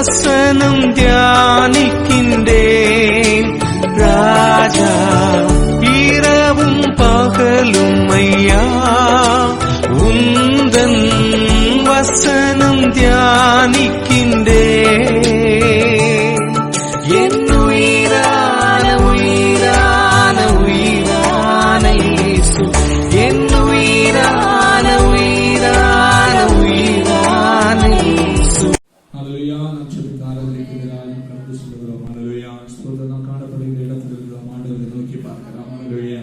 வசனம் தியானிக்கின்றேன் ராஜா, இரவும் பகலும் ஐயா உந்தன் வசனம் தியானிக்கின்றேன். என் உயிரான உயிரான உயிரான இயேசு, என் உயிரான உயிரான உயிரான இயேசு. ஹல்லேலூயா. நாம் ஜெபிக்க ஆரம்பிக்கிறோம். கடந்து செல்கிறோம். ஹல்லேலூயா. ஸ்தோத்திரம் காணப்படுகிற இடத்தில் இருக்கிறோம். ஆண்டவரை நோக்கி பார்க்கிறோம். ஹல்லேலூயா.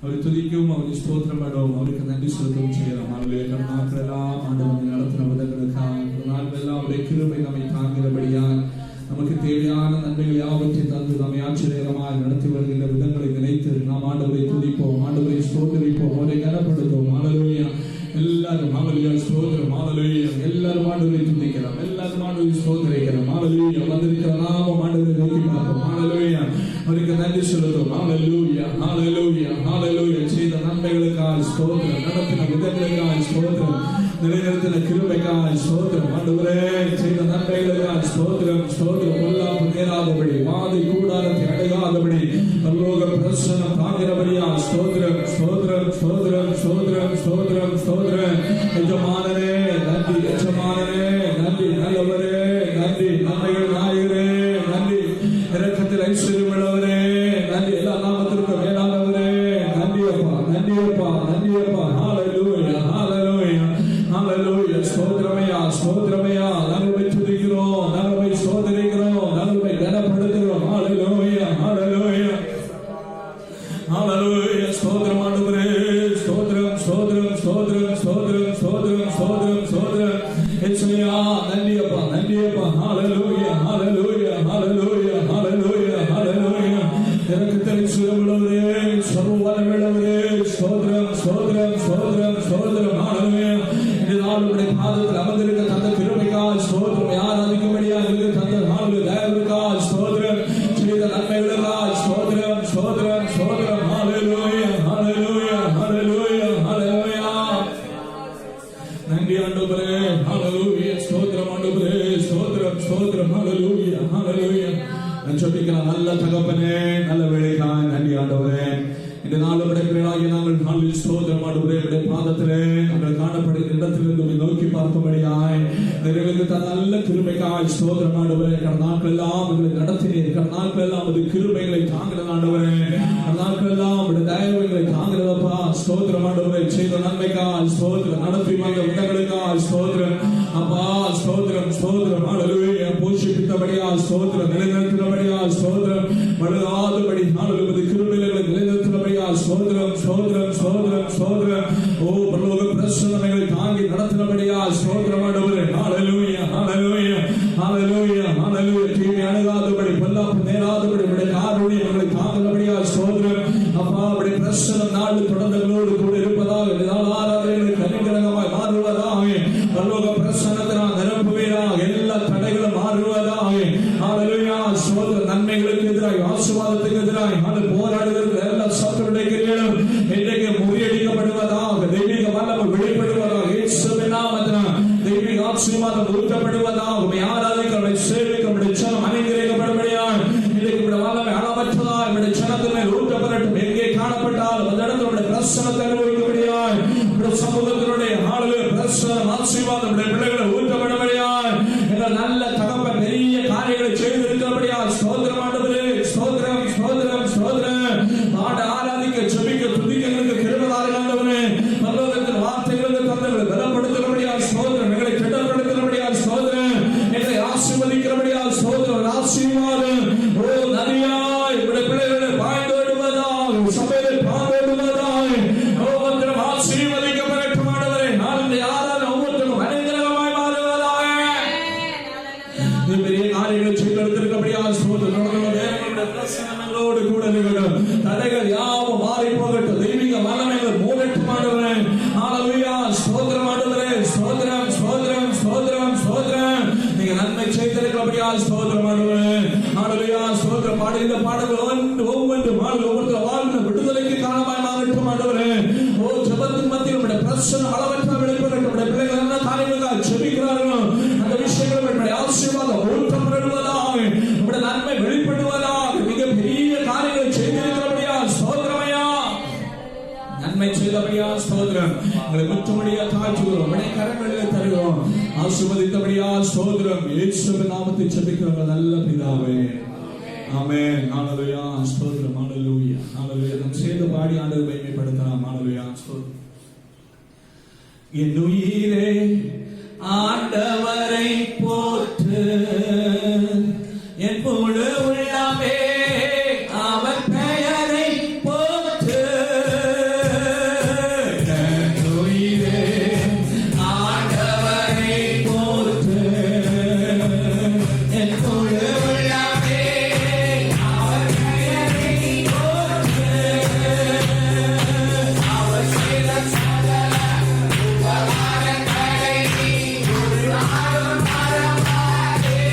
அவரை துதிக்கவும் அவரை ஸ்தோத்திரம் பண்ணுவோம். அவருக்கு நன்றி செலுத்தவும் செய்யலாம். ஹல்லேலூயா. நாட்களெல்லாம் ஆண்டவரை நடத்தின விதங்களுக்காக நாட்களெல்லாம் அவருடைய கிருபை நம்மை தாங்கிறபடியால் நமக்கு தேவையான நன்மைகள் யாவற்றை தந்து நம்மை ஆச்சரியமாக நடத்தி வருகின்ற விதங்களை நினைத்து நாம் ஆண்டவரை துதிப்போம், ஆண்டவரை ஸ்தோத்திரிப்போம், அவரை கனப்படுத்துவோம். ஹல்லேலூயா. எல்லாரும் ஹல்லேலூயா ஸ்தோத்திரம். ஹல்லேலூயா. எல்லாரும் ஆண்டவரை துதிக்கலாம், எல்லாரும் ஆண்டவரை ஸ்தோத்திரிக்கலாம். ஹல்லேலூயா. வந்திருக்கிற நாமம் ஆண்டவரை நோக்கி பார்ப்போம். ஹல்லேலூயா. அவருக்கு நன்றி செலுத்துவோம். ஹல்லேலூயா. ஹல்லேலூயா. ஹல்லேலூயா. செய்த நன்மைகளுக்காக ஸ்தோத்திரம், நடத்தின விதங்களுக்காக ஸ்தோத்திரம், நிலைநிறுத்தின கிருபைக்காக ஸ்தோத்திரம். ஆண்டவரே செய்த நன்மைகளுக்காக ஸ்தோத்திரம், ஸ்தோத்திரம். பொல்லாப்பு நேராதபடி, வாதை கூடாரத்தை அடையாதபடி பரலோக பிரசன்னம் தாங்கிறபடியா ஸ்தோத்திரம், ஸ்தோத்திரம், ஸ்தோத்திரம், ஸ்தோத்திரம், ஸ்தோத்திரம், ஸ்தோத்திரம். எஜமானனே நன்றி, எஜமானனே நன்றி, நல்லவரே நன்றி, நன்மைகள் நாயகரே நன்றி, இரக்கத்தில் ஐஸ்வர்யம் உள்ளவரே நன்றி, எல்லா நாமத்திற்கும் மேலானவரே நன்றி அப்பா, நன்றி அப்பா, நன்றி அப்பா. ஹல்லேலூயா, ஹல்லேலூயா, ஹல்லேலூயா. ஸ்தோத்திரமையா, ஸ்தோத்திரமையா. நாங்கள் துதிக்கிறோம், நாங்கள் ஸ்தோத்திரிக்கிறோம், நாங்கள் கனப்படுத்துகிறோம். ஹல்லேலூயா, ஹல்லேலூயா, ஹல்லேலூயா. ஸ்தோத்திரம் ஆண்டவரே, ஸ்தோத்திரம், ஸ்தோத்திரம், ஸ்தோத்திரம், ஸ்தோத்திரம், ஸ்தோத்திரம், ஸ்தோத்திரம், ஸ்தோத்திரம். இயேசுவே நன்றி அப்பா, நன்றி அப்பா. ஹல்லேலூயா, ஹல்லேலூயா, ஹல்லேலூயா, ஹல்லேலூயா, ஹல்லேலூயா. இரக்கத்தில் ஐஸ்வர்யம் உள்ளவரே, சர்வ வல்லமையுள்ளவரே, ஸ்தோத்திரம், ஸ்தோத்திரம், ஸ்தோத்திரம், ஸ்தோத்திரம். ஹல்லேலூயா. இந்த நாள் உம்முடைய பாதத்தில் அமர்ந்திருக்க தந்த கிருபைக்காக ஸ்தோத்திரம், ஆராதிக்கும்படியாக இருக்க தந்த நாளுடைய தயவுக்காக ஸ்தோத்திரம், செய்த நன்மைகளுக்காக ஸ்தோத்திரம், ஸ்தோத்திரம், ஸ்தோத்திரம். ஹல்லேலூயா, ஹல்லேலூயா, ஹல்லேலூயா, ஹல்லேலூயா. நன்றி ஆண்டவரே. ஹல்லேலூயா. ஸ்தோத்திரம் ஆண்டவரே, ஸ்தோத்திரம், ஸ்தோத்திரம். ஹல்லேலூயா, ஹல்லேலூயா. நான் சொல்லிக்கிறேன், நல்ல தகப்பனே, நல்ல வேளைக்காய் நன்றி ஆண்டவரே. இந்த நாள் பிள்ளைகளாகி நாங்கள் நாளில் ஸ்தோத்திரம் ஆண்டவரே, உடைய பாதத்திலே நாங்கள் காணப்படுகிற இடத்திலிருந்து நோக்கி பார்க்கும்படியாய் நிறைவேற்ற நல்ல கிருபைக்காய் ஸ்தோத்திரம் ஆண்டவரே. கடந்த நாட்கள் எல்லாம் எங்களை நடத்தினீர், கடந்த நாட்கள் எல்லாம் அது கிருபைகளை தாங்கிறது ஆண்டவரே, கடந்த நாட்கள் எல்லாம் உடைய தயவுகளை தாங்கிறதப்பா. ஸ்தோத்திரம் ஆண்டவரே. செய்த நன்மைக்காய் ஸ்தோத்திரம், நடத்தி வந்த விதங்களுக்காய் ஸ்தோத்திரம் அப்பா. ஸ்தோத்திரம், ஸ்தோத்திரம். ஹல்லேலூயா. போஷிப்பித்தபடியா ஸ்தோத்திரம், நிலைநிறுத்தினபடியா ஸ்தோத்திரம், வழுகாதபடி ஹல்லேலூயா கிருபைகளை நிலைநிறுத்தினபடியா ஸ்தோத்திரம், ஸ்தோத்திரம், ஸ்தோத்திரம், ஸ்தோத்திரம். ஓ பரலோக பிரசன்னங்களை தாங்கி நடத்தினபடியா ஸ்தோத்திரம் ஆண்டவரே. ஹல்லேலூயா, ஹல்லேலூயா, ஹல்லேலூயா, ஹல்லேலூயா. தீமை அணுகாதபடி, பொல்லாப்பு நேராதபடி உடைய காருண்யம் எங்களை தாங்கினபடியா ஸ்தோத்திரம் அப்பா. உடைய பிரசன்னம் நாடு தொடர்ந்தங்களோடு கூட இருப்பதாக, ஆராதனைகளுக்கு அனுகிரகமாய் மாறுவதாக, பரலோக பிரசன்னத்தினால் நிரப்புவீராக, எல்லா தடைகளும் மாறுவதாக. ஹல்லேலூயா. ஸ்தோத்திரம். நன்மைகளுக்கு எதிராக, ஆசீர்வாதத்துக்கு எதிராக போராடுகிற எல்லா சத்துருடைய கிரியைகளும் இன்றைக்கு முறியடிக்கப்படுவதாக, தெய்வீக வல்லமை வெளிப்படுவதாக, இயேசுவின் நாமத்தினால் தெய்வீக ஆசீர்வாதம் ஊற்றப்படுவதாக. உம்மை ஆராதிக்க, உம்மை சேவிக்க, உம்முடைய ஜனம் அனுகிரகிக்கப்படும்படியாக இன்றைக்கு உம்முடைய வல்லமை அளவற்றதாக உம்முடைய ஜனத்தின் மேல் ஊற்றப்படட்டும். எங்கே காணப்பட்டாலும் அந்த இடத்தில் உம்முடைய பிரசன்னத்தை அனுபவிக்கும்படியாக, உம்முடைய சமூகத்தினுடைய ஹல்லேலூயா பிரசன்னம் ஆசீர்வாதம் உம்முடைய பிள்ளைகளை ஊற்றப்படும்படியாக, எங்கள் நல்ல தகப்பன் பெரிய காரியங்களை செய்திருக்கிறபடியாக ஸ்தோத்திரம் ஆண்டவரே. ஸ்தோத்திரம், ஸ்தோத்திரம், ஸ்தோத்திரம். ஆராதிக்க, ஜெபிக்க, துதிக்க எங்களுக்கு கிருபை ஆண்டவரே. பரலோகத்தின் வார்த்தைகளுக்கு தந்தங்களை பலப்படுத்துகிறபடியாக ஸ்தோத்திரம், எங்களை திடப்படுத்துகிறபடியாக ஸ்தோத்திரம், எங்களை ஆசீர்வதிக்கிறபடியாக ஸ்தோத்திரம். ஆசீர்வாதம் ஓ நதியாய் உடைய பிள்ளைகளை பாய்ந்தோடுவதாக, சபையிலே பாய்ந்தோடுவதாக ஒவ்வொருத்தரும் ஆசீர்வதிக்கப்படட்டும் ஆண்டவரே. நாளை ஆராதனை ஒவ்வொருத்தரும் அனுகிரகமாய் மாறுவதாக. பெரிய காரியங்களை செய்திருக்கிறபடியாக ஸ்தோத்திரம். பிரசன்னங்களோடு கூட நிகழும் தடைகள் யாவும் மாறி போகட்டும். தெய்வீக வல்லமைகள் மூடட்டும் ஆண்டவரே. ஹல்லேலூயா. ஸ்தோத்திரம் ஆண்டவரே. ஸ்தோத்திரம், ஸ்தோத்திரம், ஸ்தோத்திரம், ஸ்தோத்திரம். நீங்க நன்மை செய்திருக்கிறபடியாக ஸ்தோத்திரம் ஆண்டவரே. ஹல்லேலூயா. ஸ்தோத்திரம். பாடுகின்ற பாடல்கள் ஒவ்வொன்று ஒவ்வொருத்தர் வாழ்ந்த விடுதலைக்கு காரணமாய் மாறட்டும் ஆண்டவரே. ஓ ஜெபத்தின் மத்தியில் உடைய பிரசன்னம் அளவற்ற வெளிப்படட்டும். உடைய பிள்ளைகள் என்ன காரியங்களுக்காக ஜெபிக்கிறார்களோ அந்த விஷயங்கள் ஆசீர்வாதம் இயேசுவின் நாமத்தில் ஜெபிக்கிறோம் நல்ல பிதாவே. ஆமென். ஹalleluya. ஸ்தோத்திரம். ஹalleluya. ஹalleluya. நாம் சேர்ந்து பாடி ஆண்டவரை மகிமைப்படுத்தலாம். ஹalleluya. ஸ்தோத்திரம். என் உயிரே ஆண்டவரை போற்று, என் முழு உள்ளமே அவர் பெயரை போற்று. என் உயிரே ஆண்டவரை போற்று, என் முழு உள்ளமே அவர் பெயரை போற்று. அவர் செய்த சகல உபகாரங்களை ஒரு நாளும் மறவாதே.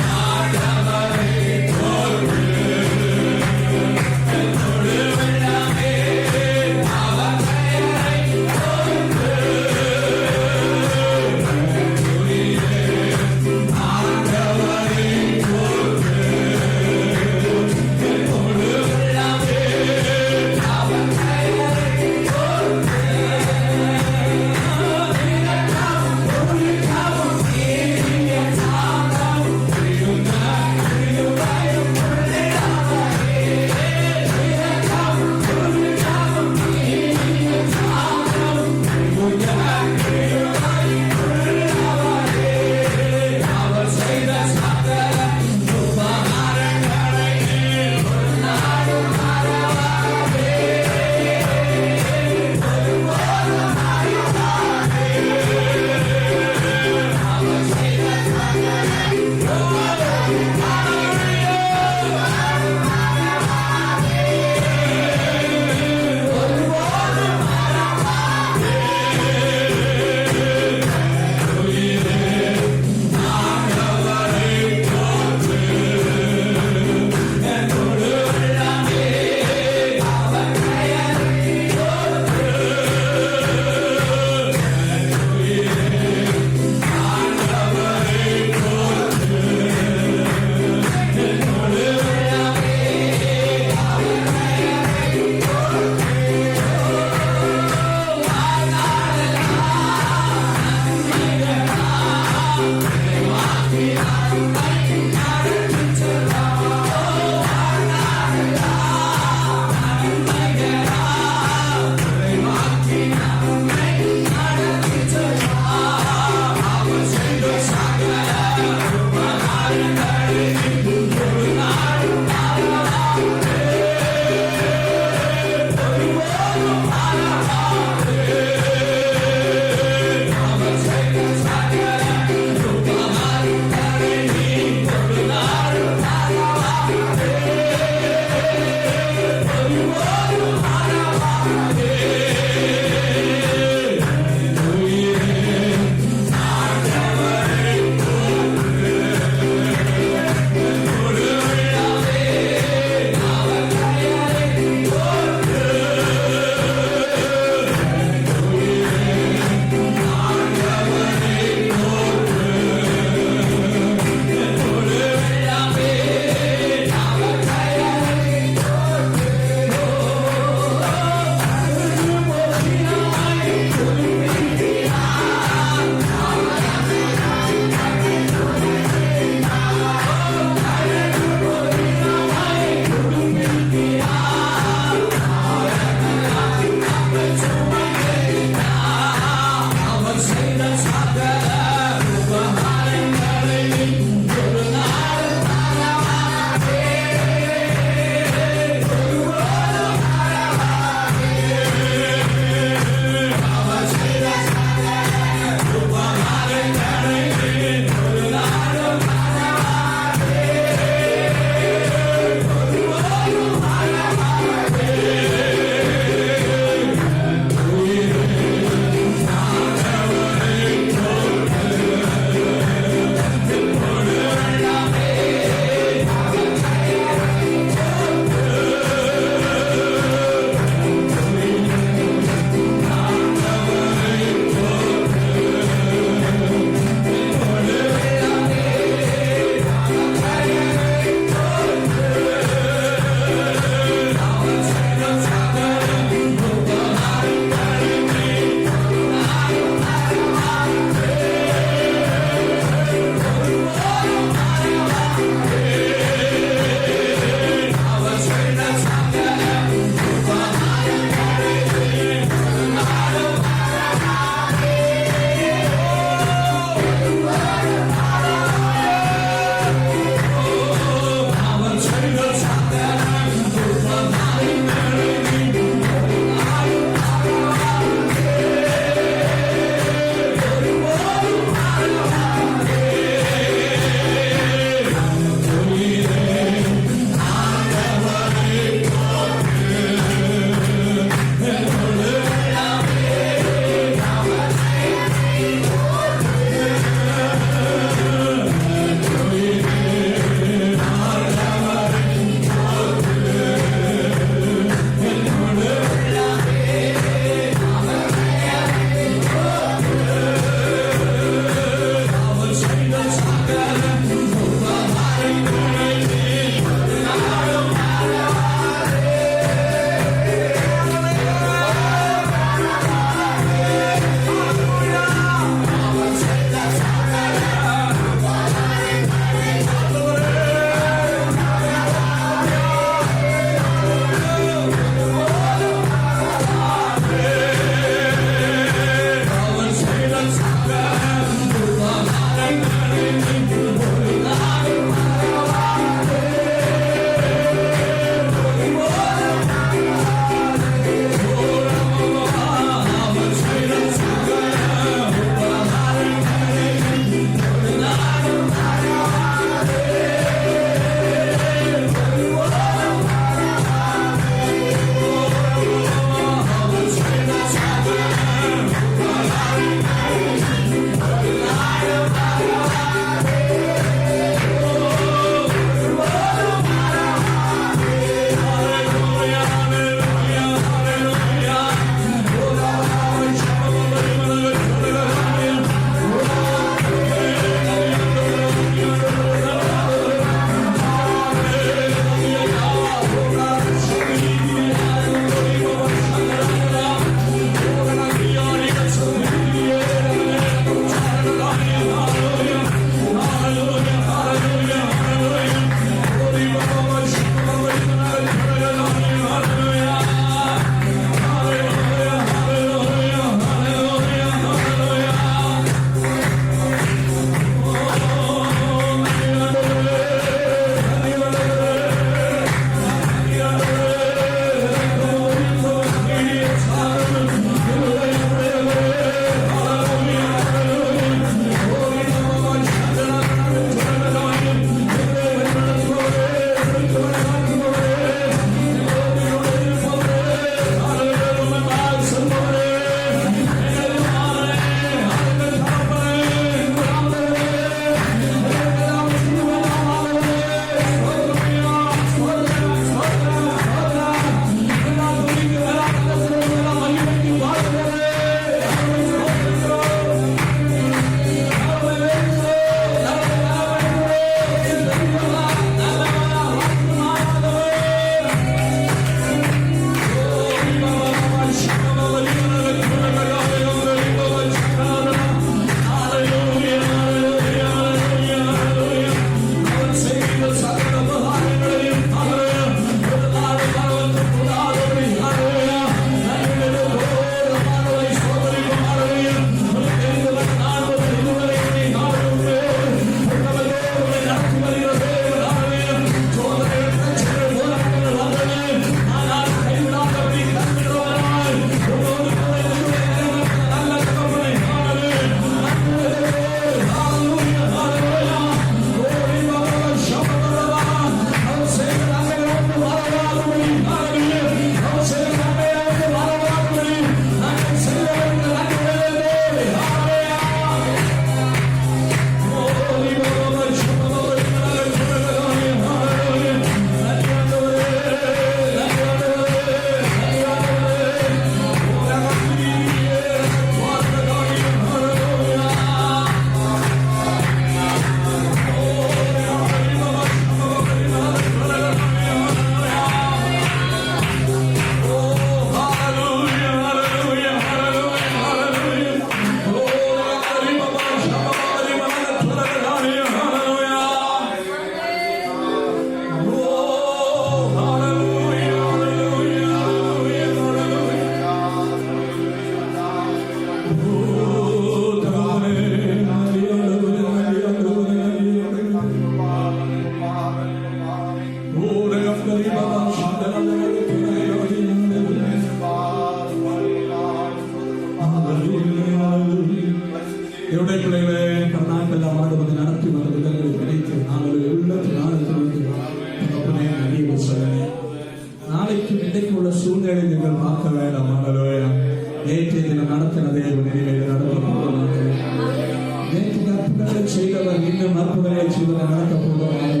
செய்தவர் இன்னும் அற்புதங்களை செய்தவர் நடக்க போகிறார்.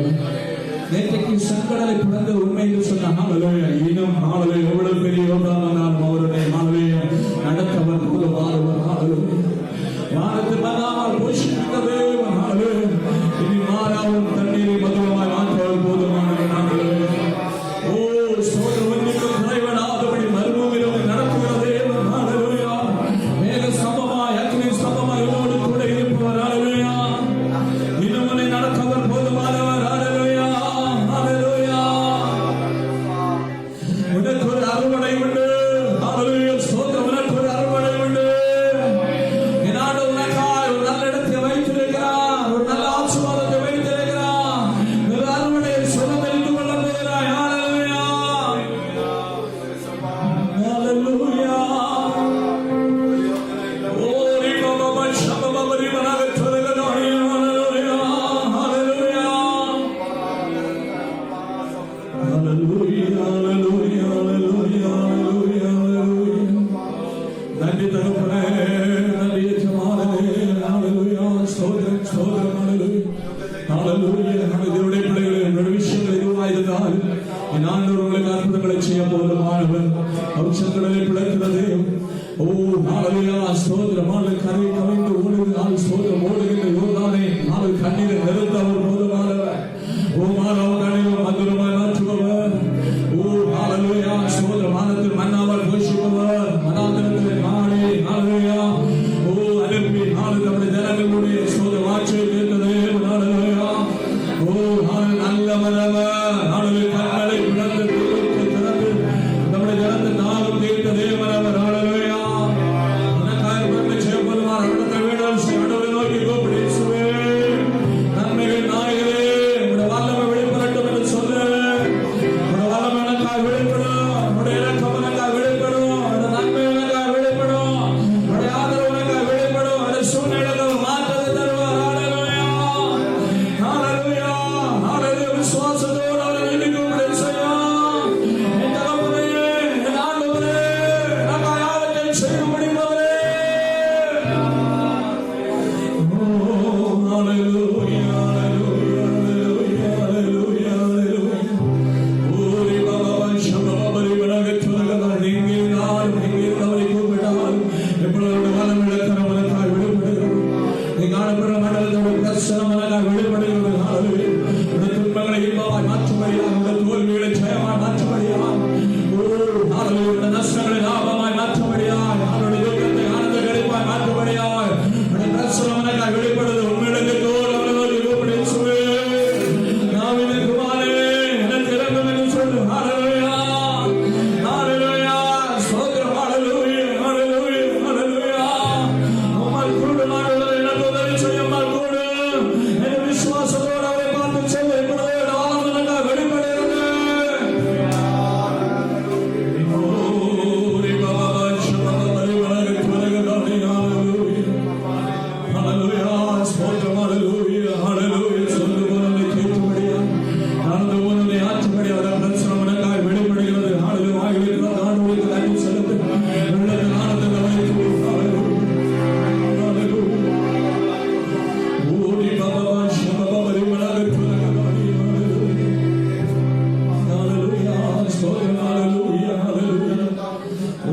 நேற்றைக்கு செங்கடலை பிறந்த உண்மை என்று சொன்ன இன்னும் எவ்வளவு பெரிய யோகானாலும் அவருடைய நடத்தவர் போதுமானவர். வானத்து மன்னாமல் போஷித்த தேவன் இனி மாறாவும் தண்ணீரை மதுரமாய் மாற்றவர் போதுமானவர். ஓ சோதரவன்னிக்கு குறைவனாதபடி மறுபூமியில் நடத்துகிற தேவன் மேக சமமாய் அக்னி சமமாய் உன்னோடு கூட இருப்பவர். இன்னும் உன்னை நடத்தவர் போதுமானவர். உனக்கு ஒரு அறுவடை உண்டு. சோதரம் உனக்கு ஒரு அறுவடை உண்டு. என்னாடு உனக்காய் ஒரு நல்ல இடத்தை வைத்திருக்கிறார், ஒரு நல்ல ஆசீர்வாதத்தை வைத்திருக்கிறார். ஒரு அறுவடை சுகம் தெரிந்து கொள்ள போகிறாய். ஹல்லேலூயா. ஓரி பாபா சபபரி மனக துரகதாய். ஹல்லேலூயா. ஹல்லேலூயா. ஹல்லேலூயா. நன்றி தகப்பனே, நன்றி எஜமானனே. ஹல்லேலூயா. ஸ்தோத்திரம், ஸ்தோத்திரம். ஹல்லேலூயா. நம்முடைய பிள்ளைகளே, உங்களுடைய விஷயங்கள் எதுவாக இருந்தால் என் ஆண்டவர் உங்களுக்கு அற்புதங்களை செய்ய போதுமானவர். அவர் செங்கடலை பிளக்கிறது. ஓ ஹல்லேலூயா. ஸ்தோத்திரம். கரை கவிழ்ந்து ஓடுகிறார். ஸ்தோத்திரம். ஓடுகின்ற யோர்தானை கண்ணீரை நிறுத்த அவர் போதுமானவர். ஓ மாறவ கண்ணீரை மதுரமாய் மாற்றுபவர். ஓ ஹல்லேலூயா. ஸ்தோத்திரம். வானத்தில் மன்னாவால் போஷிப்பவர். மனாந்தரத்தில் நாளே ஹல்லேலூயா. ஓ அனுப்பி நம்முடைய ஜனங்களுடைய ஸ்தோத்திர வார்த்தையை கேட்டதே. ஹல்லேலூயா. ஓ நல்ல மரவர். கண்களை பிளந்து திறந்து நம்முடைய ஜனத்தை நாளும் கேட்ட தேவனவர். ஹல்லேலூயா. உனக்காக நன்மை செய்யப்படுவார். அடுத்த வீடு கடவுளை நோக்கி கூப்பிடுவே. நன்மைகள் நாயகரே, உடைய வல்லமை வெளிப்படட்டும் என்று சொல்ல. உடைய வல்லமை எனக்காக வெளிப்படும். உடைய இலக்கம் எனக்காக வெளிப்படும். உடைய நன்மை எனக்காக வெளிப்படும். உடைய ஆதரவு எனக்காக வெளிப்படும். உடைய சூழ்நிலைகள் மாற்றத்தை தருவார். ஹல்லேலூயா. ஹல்லேலூயா. ஹல்லேலூயா. விசுவாசத்தோடு அவரை வேண்டிக் கொண்டு செய்யும். என் தகப்பனே, என் ஆண்டவரே, எனக்காக யாவற்றையும் செய்ய முடிந்தவரே. Hallelujah, hallelujah, hallelujah, hallelujah. ஓரி பாபா சபபரி வனகத்துலகதா. நீங்க அவரை கூப்பிட்டால் எப்பொழுது வலம் இழக்கிறவனுக்காக வெளிப்படுகிறது. நீ காணப்படுற மண்டலத்தோட தரிசனம் எனக்காக வெளிப்படுகிறது. ஹல்லேலூயா. உடைய துன்பங்களை இன்பமாய் மாற்றும்படியாக, உடைய தோல்விகளை ஜெயமாய் மாற்றும்படியாக, ஓ ஹல்லேலூயா, உடைய நஷ்டங்களை லாபமாய் மாற்றும்படியாக, அவருடைய துக்கத்தை ஆனந்த கிடைப்பாய் மாற்றும்படியாக, உடைய தரிசனம் எனக்காக வெளிப்படுது. உண்மையிலே தோல் அவரை நோக்கி கூப்பிடு இயேசுவே. நாவிலே குமாரே, எனக்கு இரங்கும் என்று சொல்லு. ஹல்லேலூயா. ஹல்லேலூயா. ஸ்தோத்திரம். ஹல்லேலூயா. ஹல்லேலூயா. ஹல்லேலூயா. உம்மால் கூடும் ஆண்டவரே, எனக்கு உதவி செய்ய உம்மால் கூடும். என் விசுவாசத்தோடு அவரை பார்த்து சொல்ல இப்பொழுதே நான் எனக்காக வெளிப்படுகிறது. ஓரி பாபா சபபரி வனகத்துலகதாய். ஹல்லேலூயா. ஹல்லேலூயா. ஸ்தோத்திரம். ஹல்லேலூயா. ஹல்லேலூயா. சொல்லுவோம் கேட்கும்படியா, நடந்து போனதை ஆற்றும்படியா, அவருடைய பிரசனம் எனக்காக வெளிப்படுகிறது. ஹல்லேலூயா. ஆகியிருக்கிறார். ஆண்டவருக்கு நன்றி செலுத்து. உள்ளத்தில் ஆனந்தத்தை வைத்து. ஹல்லேலூயா. ஓரி பாபா சபபரி வனகத்துலகதாய். ஹல்லேலூயா. ஸ்தோத்திரம். ஹல்லேலூயா. ஹல்லேலூயா.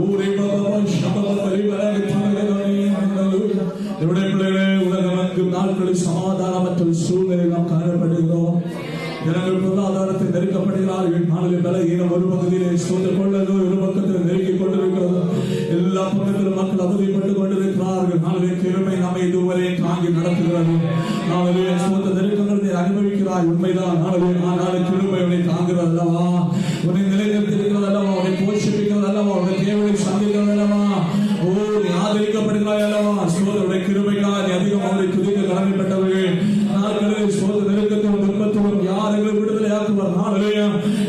ஓரி பாபா சபபரி வனகத்துலகதாய். ஹல்லேலூயா. என்னுடைய பிள்ளைகளே, உலகமெங்கும் நாட்களில் சமாதானமற்ற சூழ்நிலை நாம் காணப்படுகிறோம். ஜனங்கள் பொருளாதாரத்தை நெருக்கப்படுகிறார்கள். நாளில் பலகீனம் ஒரு பகுதியிலே சூழ்ந்து கொண்டது, ஒரு பக்கத்தில் நெருக்கிக் கொண்டிருக்கிறது. எல்லா பக்கத்திலும் மக்கள் அவதிப்பட்டுக் கொண்டிருக்கிறார்கள். நாளிலே கிருபை நம்மை இதுவரை தாங்கி நடத்துகிறது. நாளிலே சூழ்ந்த நெருக்கங்களை அனுபவிக்கிறாய். உண்மைதான். நாளிலே கிருபை உன்னை தாங்குகிறது அல்லவா? உன்னை நிலைநிறுத்திருக்கிறது அல்லவா? உன்னை போஷிப்பிக்கிறது அல்லவா? உன்னை தேவையை சந்திக்கிறது அல்லவா? ஓ, நீ ஆதரிக்கப்படுகிறாய் அல்லவா? சோதருடைய கிருபைக்காக நீ அதிகம் அவரை துதிக்க கடமைப்பட்டவர்கள். நாட்களில் சோத நெருக்கத்தோடு துன்பத்தோடும் யாரெங்களை விடுதலை ஆக்குவார். ஹல்லேலூயா.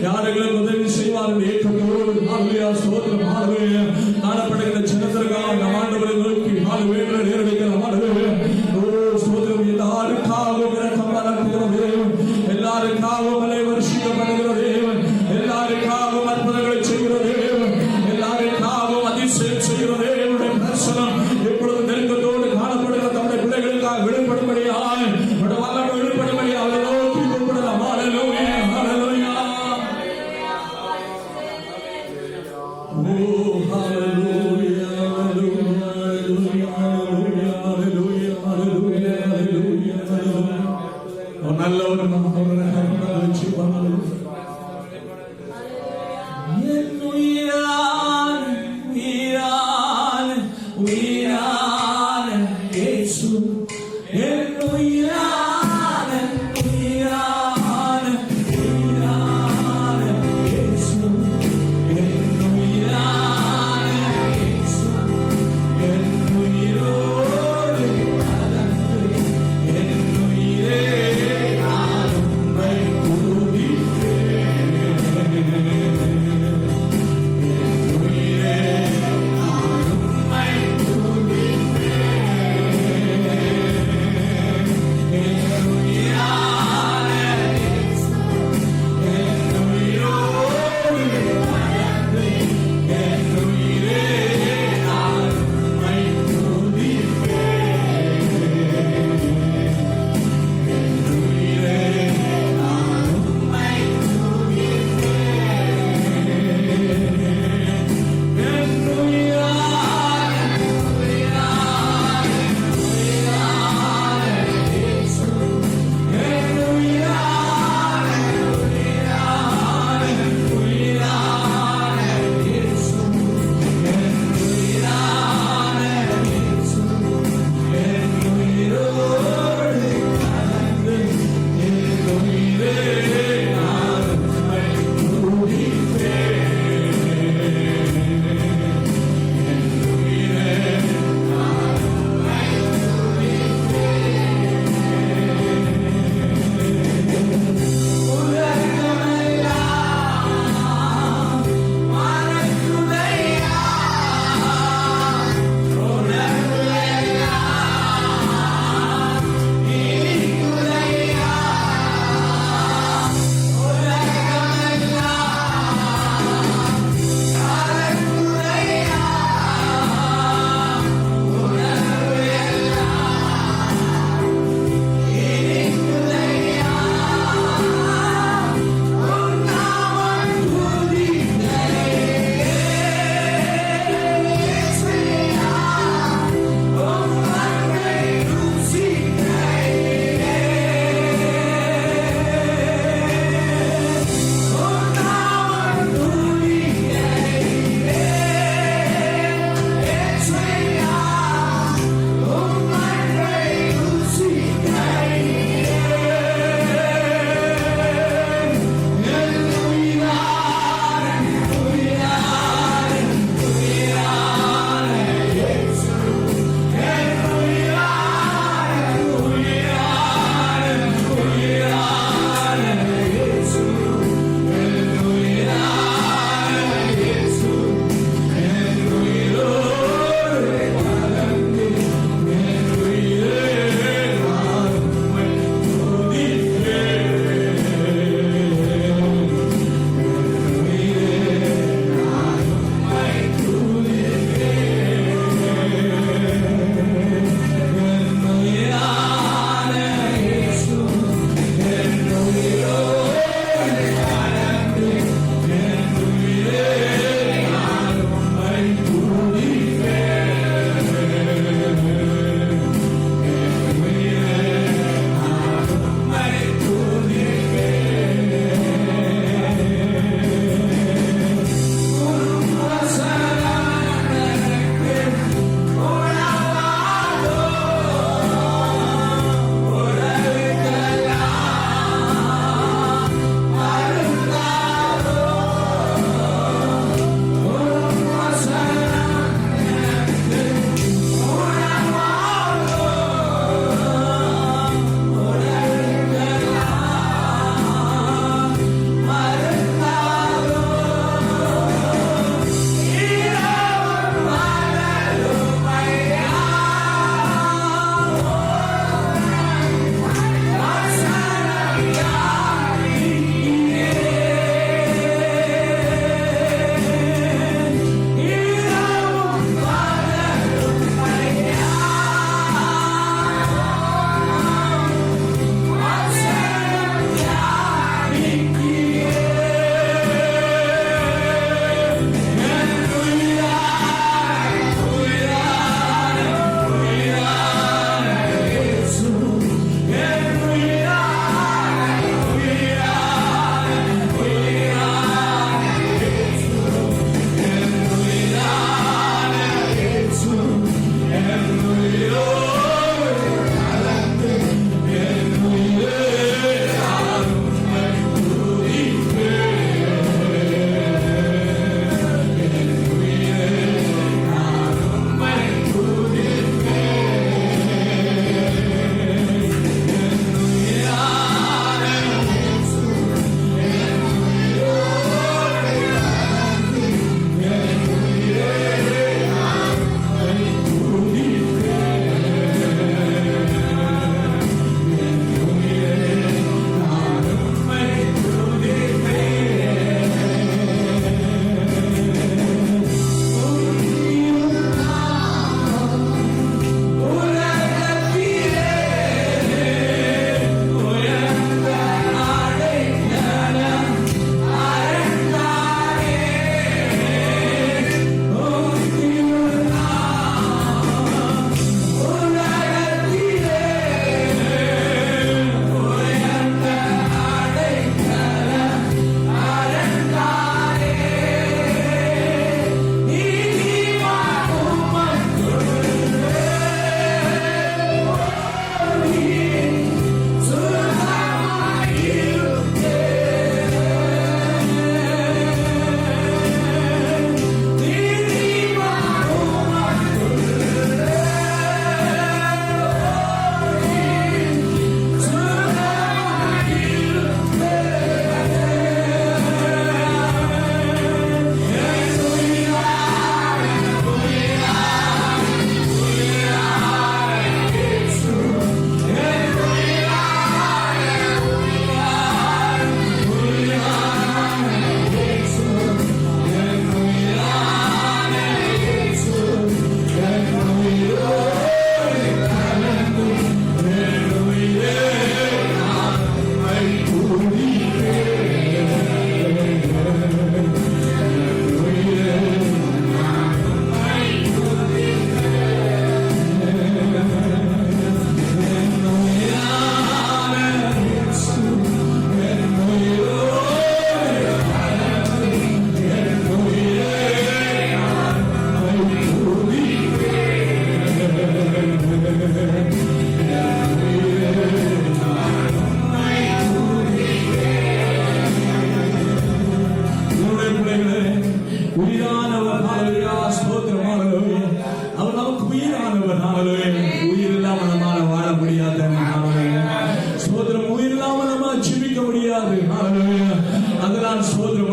யாரெங்களுக்கு உதவி செய்வார்கள் ஏக்கத்தோடு. ஹல்லேலூயா. ஸ்தோத்திரம். ஹல்லேலூயா. காணப்படுகிற ஜனத்திற்காக நம் ஆண்டவரை நோக்கி ஹல்லேலூயா நேரடிக்கிறோம். ஹல்லேலூயா. ஓ ஸ்தோத்திரம். எல்லாருக்காகவும் இரக்கம் பாராட்டுகிற தேவன், எல்லாருக்காகவும் மலை வருஷிக்கப்படுகிற தேவன், எல்லாருக்காகவும் அற்புதங்களை செய்கிற தேவன், எல்லாருக்காகவும் நல்லவர் அவருடைய கருணை வச்சு பண்ணது. என் உயிரான உயிரான உயிரான இயேசு, என் உயிரான உயிரான உயிரான இயேசு, என் உயிரான இயேசு, என் உயிரோடு கலந்து என் உயிரே நான் உம்மை துதிப்பேன். என் உயிரே நான் உம்மை துதிப்பேன்.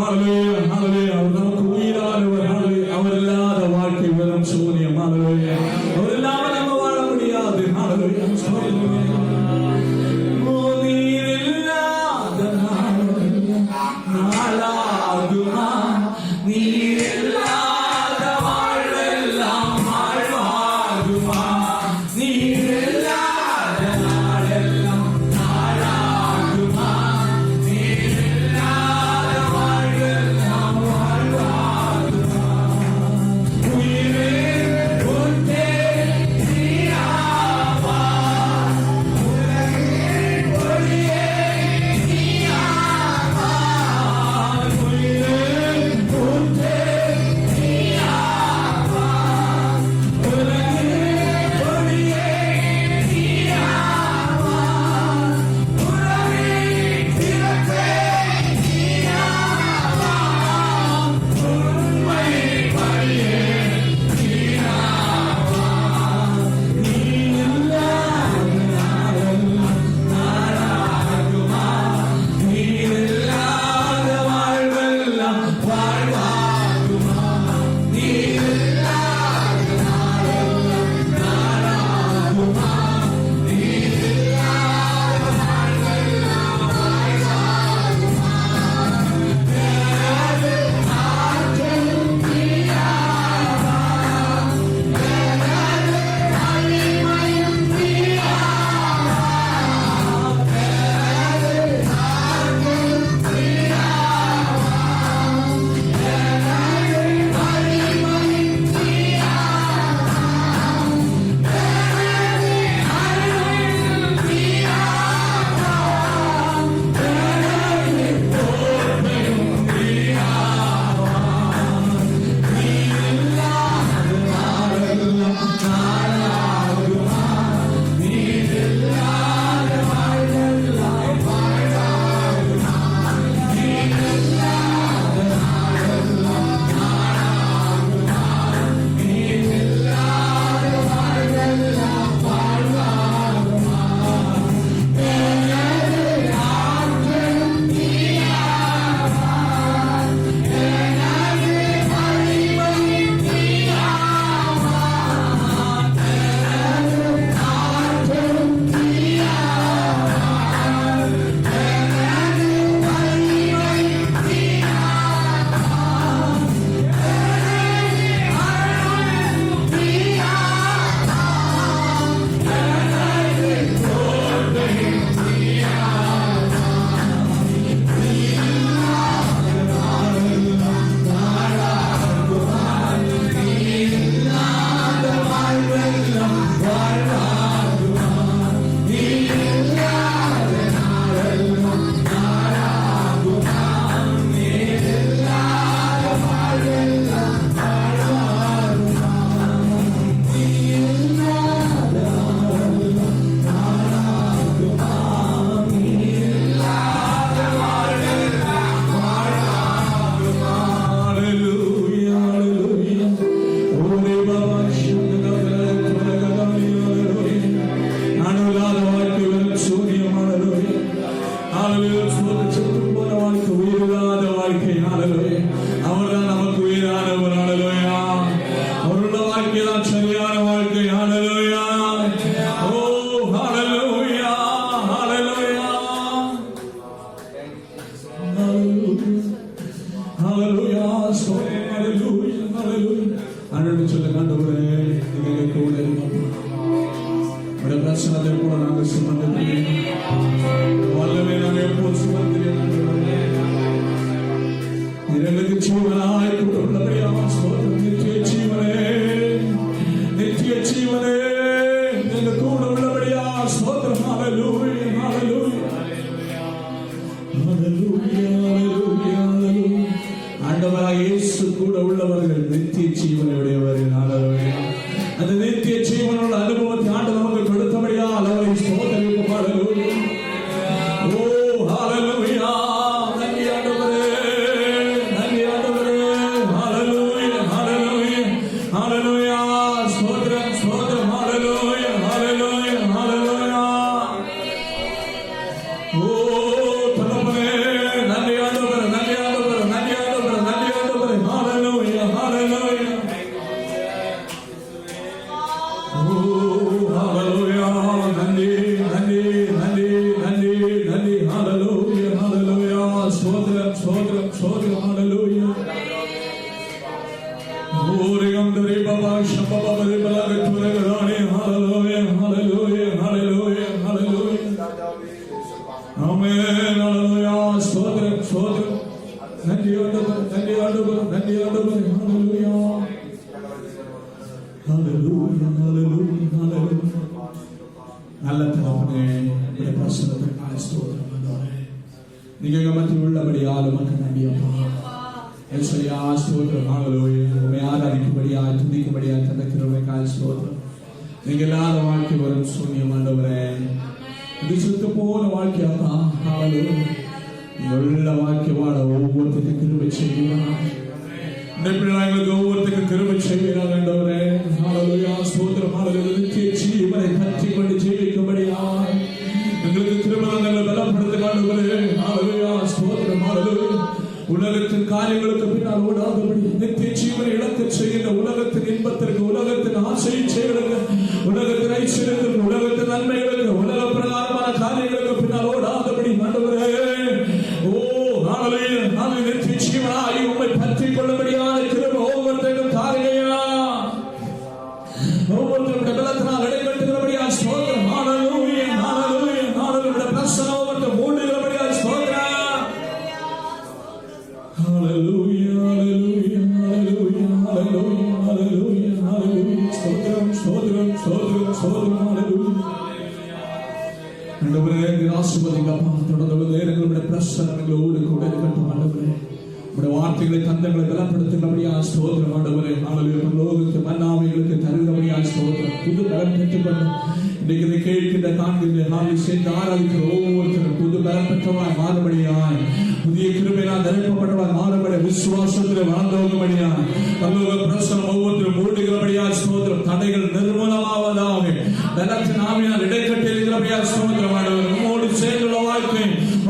ஹalleluya ஹalleluya அவர் நமக்கு உயிரானவர் ஹalleluya அவர் இல்லாத வாழ்க்கை வெறும் சூனியம் ஹalleluya அவர் இல்லாம நம்ம வாழ முடியாது ஹalleluya நீரில்லாத நாளாகுமா நீரில்லாத வாழ்வெல்லாம் வாழ்வாகுமா நீரில்லாத நாளெல்லாம் நாளாகுமா நீரில்லாத வாழ்வெல்லாம் வாழ்வாகுமா உயிரே உன்னே நீயாவா உலகின் ஒளியே நீயாவா உயிரே உன்னே நீயாவா உலகின் ஒளியே நீயாவா உலகின் திறப்பே நீயாவா உண்மை வழியே நீயாவா நீ இல்லாத நாளெல்லாம் நாளாகுமா நீ இல்லாத வாழ்வெல்லாம் வாழ்வாகுமா நீ இல்லாத நாளெல்லாம் நாளாகுமா நீ இல்லாத வாழ்வெல்லாம் வாழ்வாகுமா எனது ஆற்றலும் நீயாவா எனது வலிமையும் நீயாவா எனது ஆற்றலும் நீயாவா எனது வலிமையும் நீயாவா எனது அறிவும் நீயாவா எனது பொறுமையும் நீயாவா நீ இல்லாத நாளெல்லாம் நாளாகுமா நீ இல்லாத வாழ்வெல்லாம் வாழ்வாகுமா நீ இல்லாத நாளெல்லாம் நாளாகுமா நீ இல்லாத வாழ்வெல்லாம் வாழ்வாகுமா எனது ஆற்றலும் நீயாவா எனது வலிமையும் நீயாவா எனது ஆற்றலும் நீயாவா எனது வலிமையும் நீயாவா எனது அருளும் நீயாவா எனது தோல்வியும் நீயாவா நீ இல்லாத நாளெல்லாம் நாளாகுமா நீ இல்லாத வாழ்வெல்லாம் வாழ்வாகுமா நீ இல்லாத நாளெல்லாம் நாளாகுமா நீ இல்லாத வாழ்வெல்லாம் வாழ்வாகுமா நீ இல்லாத நாளெல்லாம் நாளாகுமா நீ இல்லாத வாழ்வெல்லாம் வாழ்வாகுமா ஹalleluya ஹalleluya ஓரே பாபா அனுலாத வாழ்க்கை வெறும் சூனியம் ஹalleluya ஹalleluya செத்து போன வாழ்க்கை உயிரில்லாத வாழ்க்கை ஹalleluya அவர்தான் நமக்கு உயிரானவர் ஹalleluya அவருடைய வாழ்க்கை தான் சரியான வாழ்க்கை ஹalleluya ஓ ஹalleluya ஹalleluya ஹalleluya ஸ்தோத்திரம் ஹalleluya ஹalleluya அன்றைய சொல்ல ஆண்டவரே நீங்க கூட இருக்கணும் பிரச்சனை கூட நாங்கள் சுமந்து வல்லவே நாங்கள் எப்போது சுமந்து ஆமென். ஹalleluya. ஸ்தோத்திரம் ஸ்தோத்திரம். நன்றி ஆண்டவரே, நன்றி ஆண்டவரே, நன்றி ஆண்டவரே. ஹalleluya. ஹalleluya, ஹalleluya, ஹalleluya. நல்ல தகப்பனே, உம்முடைய பிரசன்னத்திற்காக ஸ்தோத்திரம் ஆண்டவரே. நீங்க மத்தியில் உள்ளபடியால் உமக்கு நன்றி அப்பா. യേശുവേ സ്തോത്രം. ഹല്ലേലൂയ. ഉമ്മയെ ആരാധിക്കുம்படியாய் துதிக்கும்படியாய் தந்த கிருபைக்காய் ஸ்தோத்திரம். நீங்க இல்லாத வாழ்க்கை வரும் சூன்யம் ஆண்டவரே. இது சுத்த போன வாழ்க்கையாப்பா. ஹalleluya. நீங்க உள்ள வாழ்க்கை வாழ ஒவ்வொருத்தருக்கும் கிருபை செய்வீராக. இந்த பிள்ளைகளுக்கு ஒவ்வொருத்தருக்கும் கிருபை செய்வீராக ஆண்டவரே. ஹalleluya. ஸ்தோத்திரம். ஹalleluya. நித்திய ஜீவனை பற்றி கொண்டு ஜீவிக்கும்படியாய் எங்களுக்கு கிருபைகளை பலப்படுத்த ஆண்டவரே. ஹalleluya. ஸ்தோத்திரம். ஹalleluya. உலகத்தின் காரியங்களுக்கு பின்னால் ஓடாதபடி நித்திய ஜீவனை இழக்க செய்கின்ற உலகத்தின் இன்பத்திற்கு, உலகத்தின் ஆசையை செய்கிறது, உலகத்தின் ஐஸ்வர்யத்திற்கு, உலகத்தின் நன்மைகளுக்கு, உலக பிரகாரமான காரியங்களுக்கு பின்னால் ஓடாதபடி ஆண்டவரே. ஓ ஹalleluya. நாளை நித்திய ஜீவனாய் உம்மை பற்றிக் கொள்ளும்படியான கிருபை ஒவ்வொருத்தருக்கும் காரியையா ஒவ்வொருத்தருடைய பலத்தினால் இடைக்கட்டுகிறபடியா ஸ்தோத்திரம். ஹalleluya, ஹalleluya, ஹalleluya. பிரசன்னம் ஒவ்வொருத்தர் மூடுகிறபடியா ஸ்தோத்திரம். Hallelujah, hallelujah, hallelujah, hallelujah, hallelujah, hallelujah. Stotram, stotram, stotram, stotram, hallelujah. ஆண்டவரே, ஆசீர்வதிங்கப்பா. தொடர்ந்து நேரங்களுடைய பிரசன்னங்களோடு கூட இருக்கட்டும் ஆண்டவரே. உம்முடைய வார்த்தைகளை தந்தங்களை பலப்படுத்துகிறபடியா ஸ்தோத்திரம் ஆண்டவரே. ஹalleluya. பரலோகத்து மன்னாவைகளுக்கு தருகிறபடியா ஸ்தோத்திரம். புது பலம் பெற்றுக்கொண்டு இன்றைக்கு இதை கேட்கின்ற காண்கின்ற நாளில் சேர்ந்து ஆராதிக்கிற ஒவ்வொருத்தரும் புது பலம் பெற்றவராய் மாறுபடியாய், புதிய கிருபையால் நிரப்பப்பட்டவராய் மாறுபடி, விசுவாசத்தில் வளர்ந்தோகும்படியாய், பரலோக பிரசன்னம் ஒவ்வொருத்தரும் மூடுகிறபடியாய் ஸ்தோத்திரம். தடைகள் நிர்மூலமாவதாக, பலத்தின் ஆவியால் இடைக்கட்டி இருக்கிறபடியாய் ஸ்தோத்திரம் ஆண்டவரே. உம்மோடு சேர்ந்துள்ள வாழ்க்கை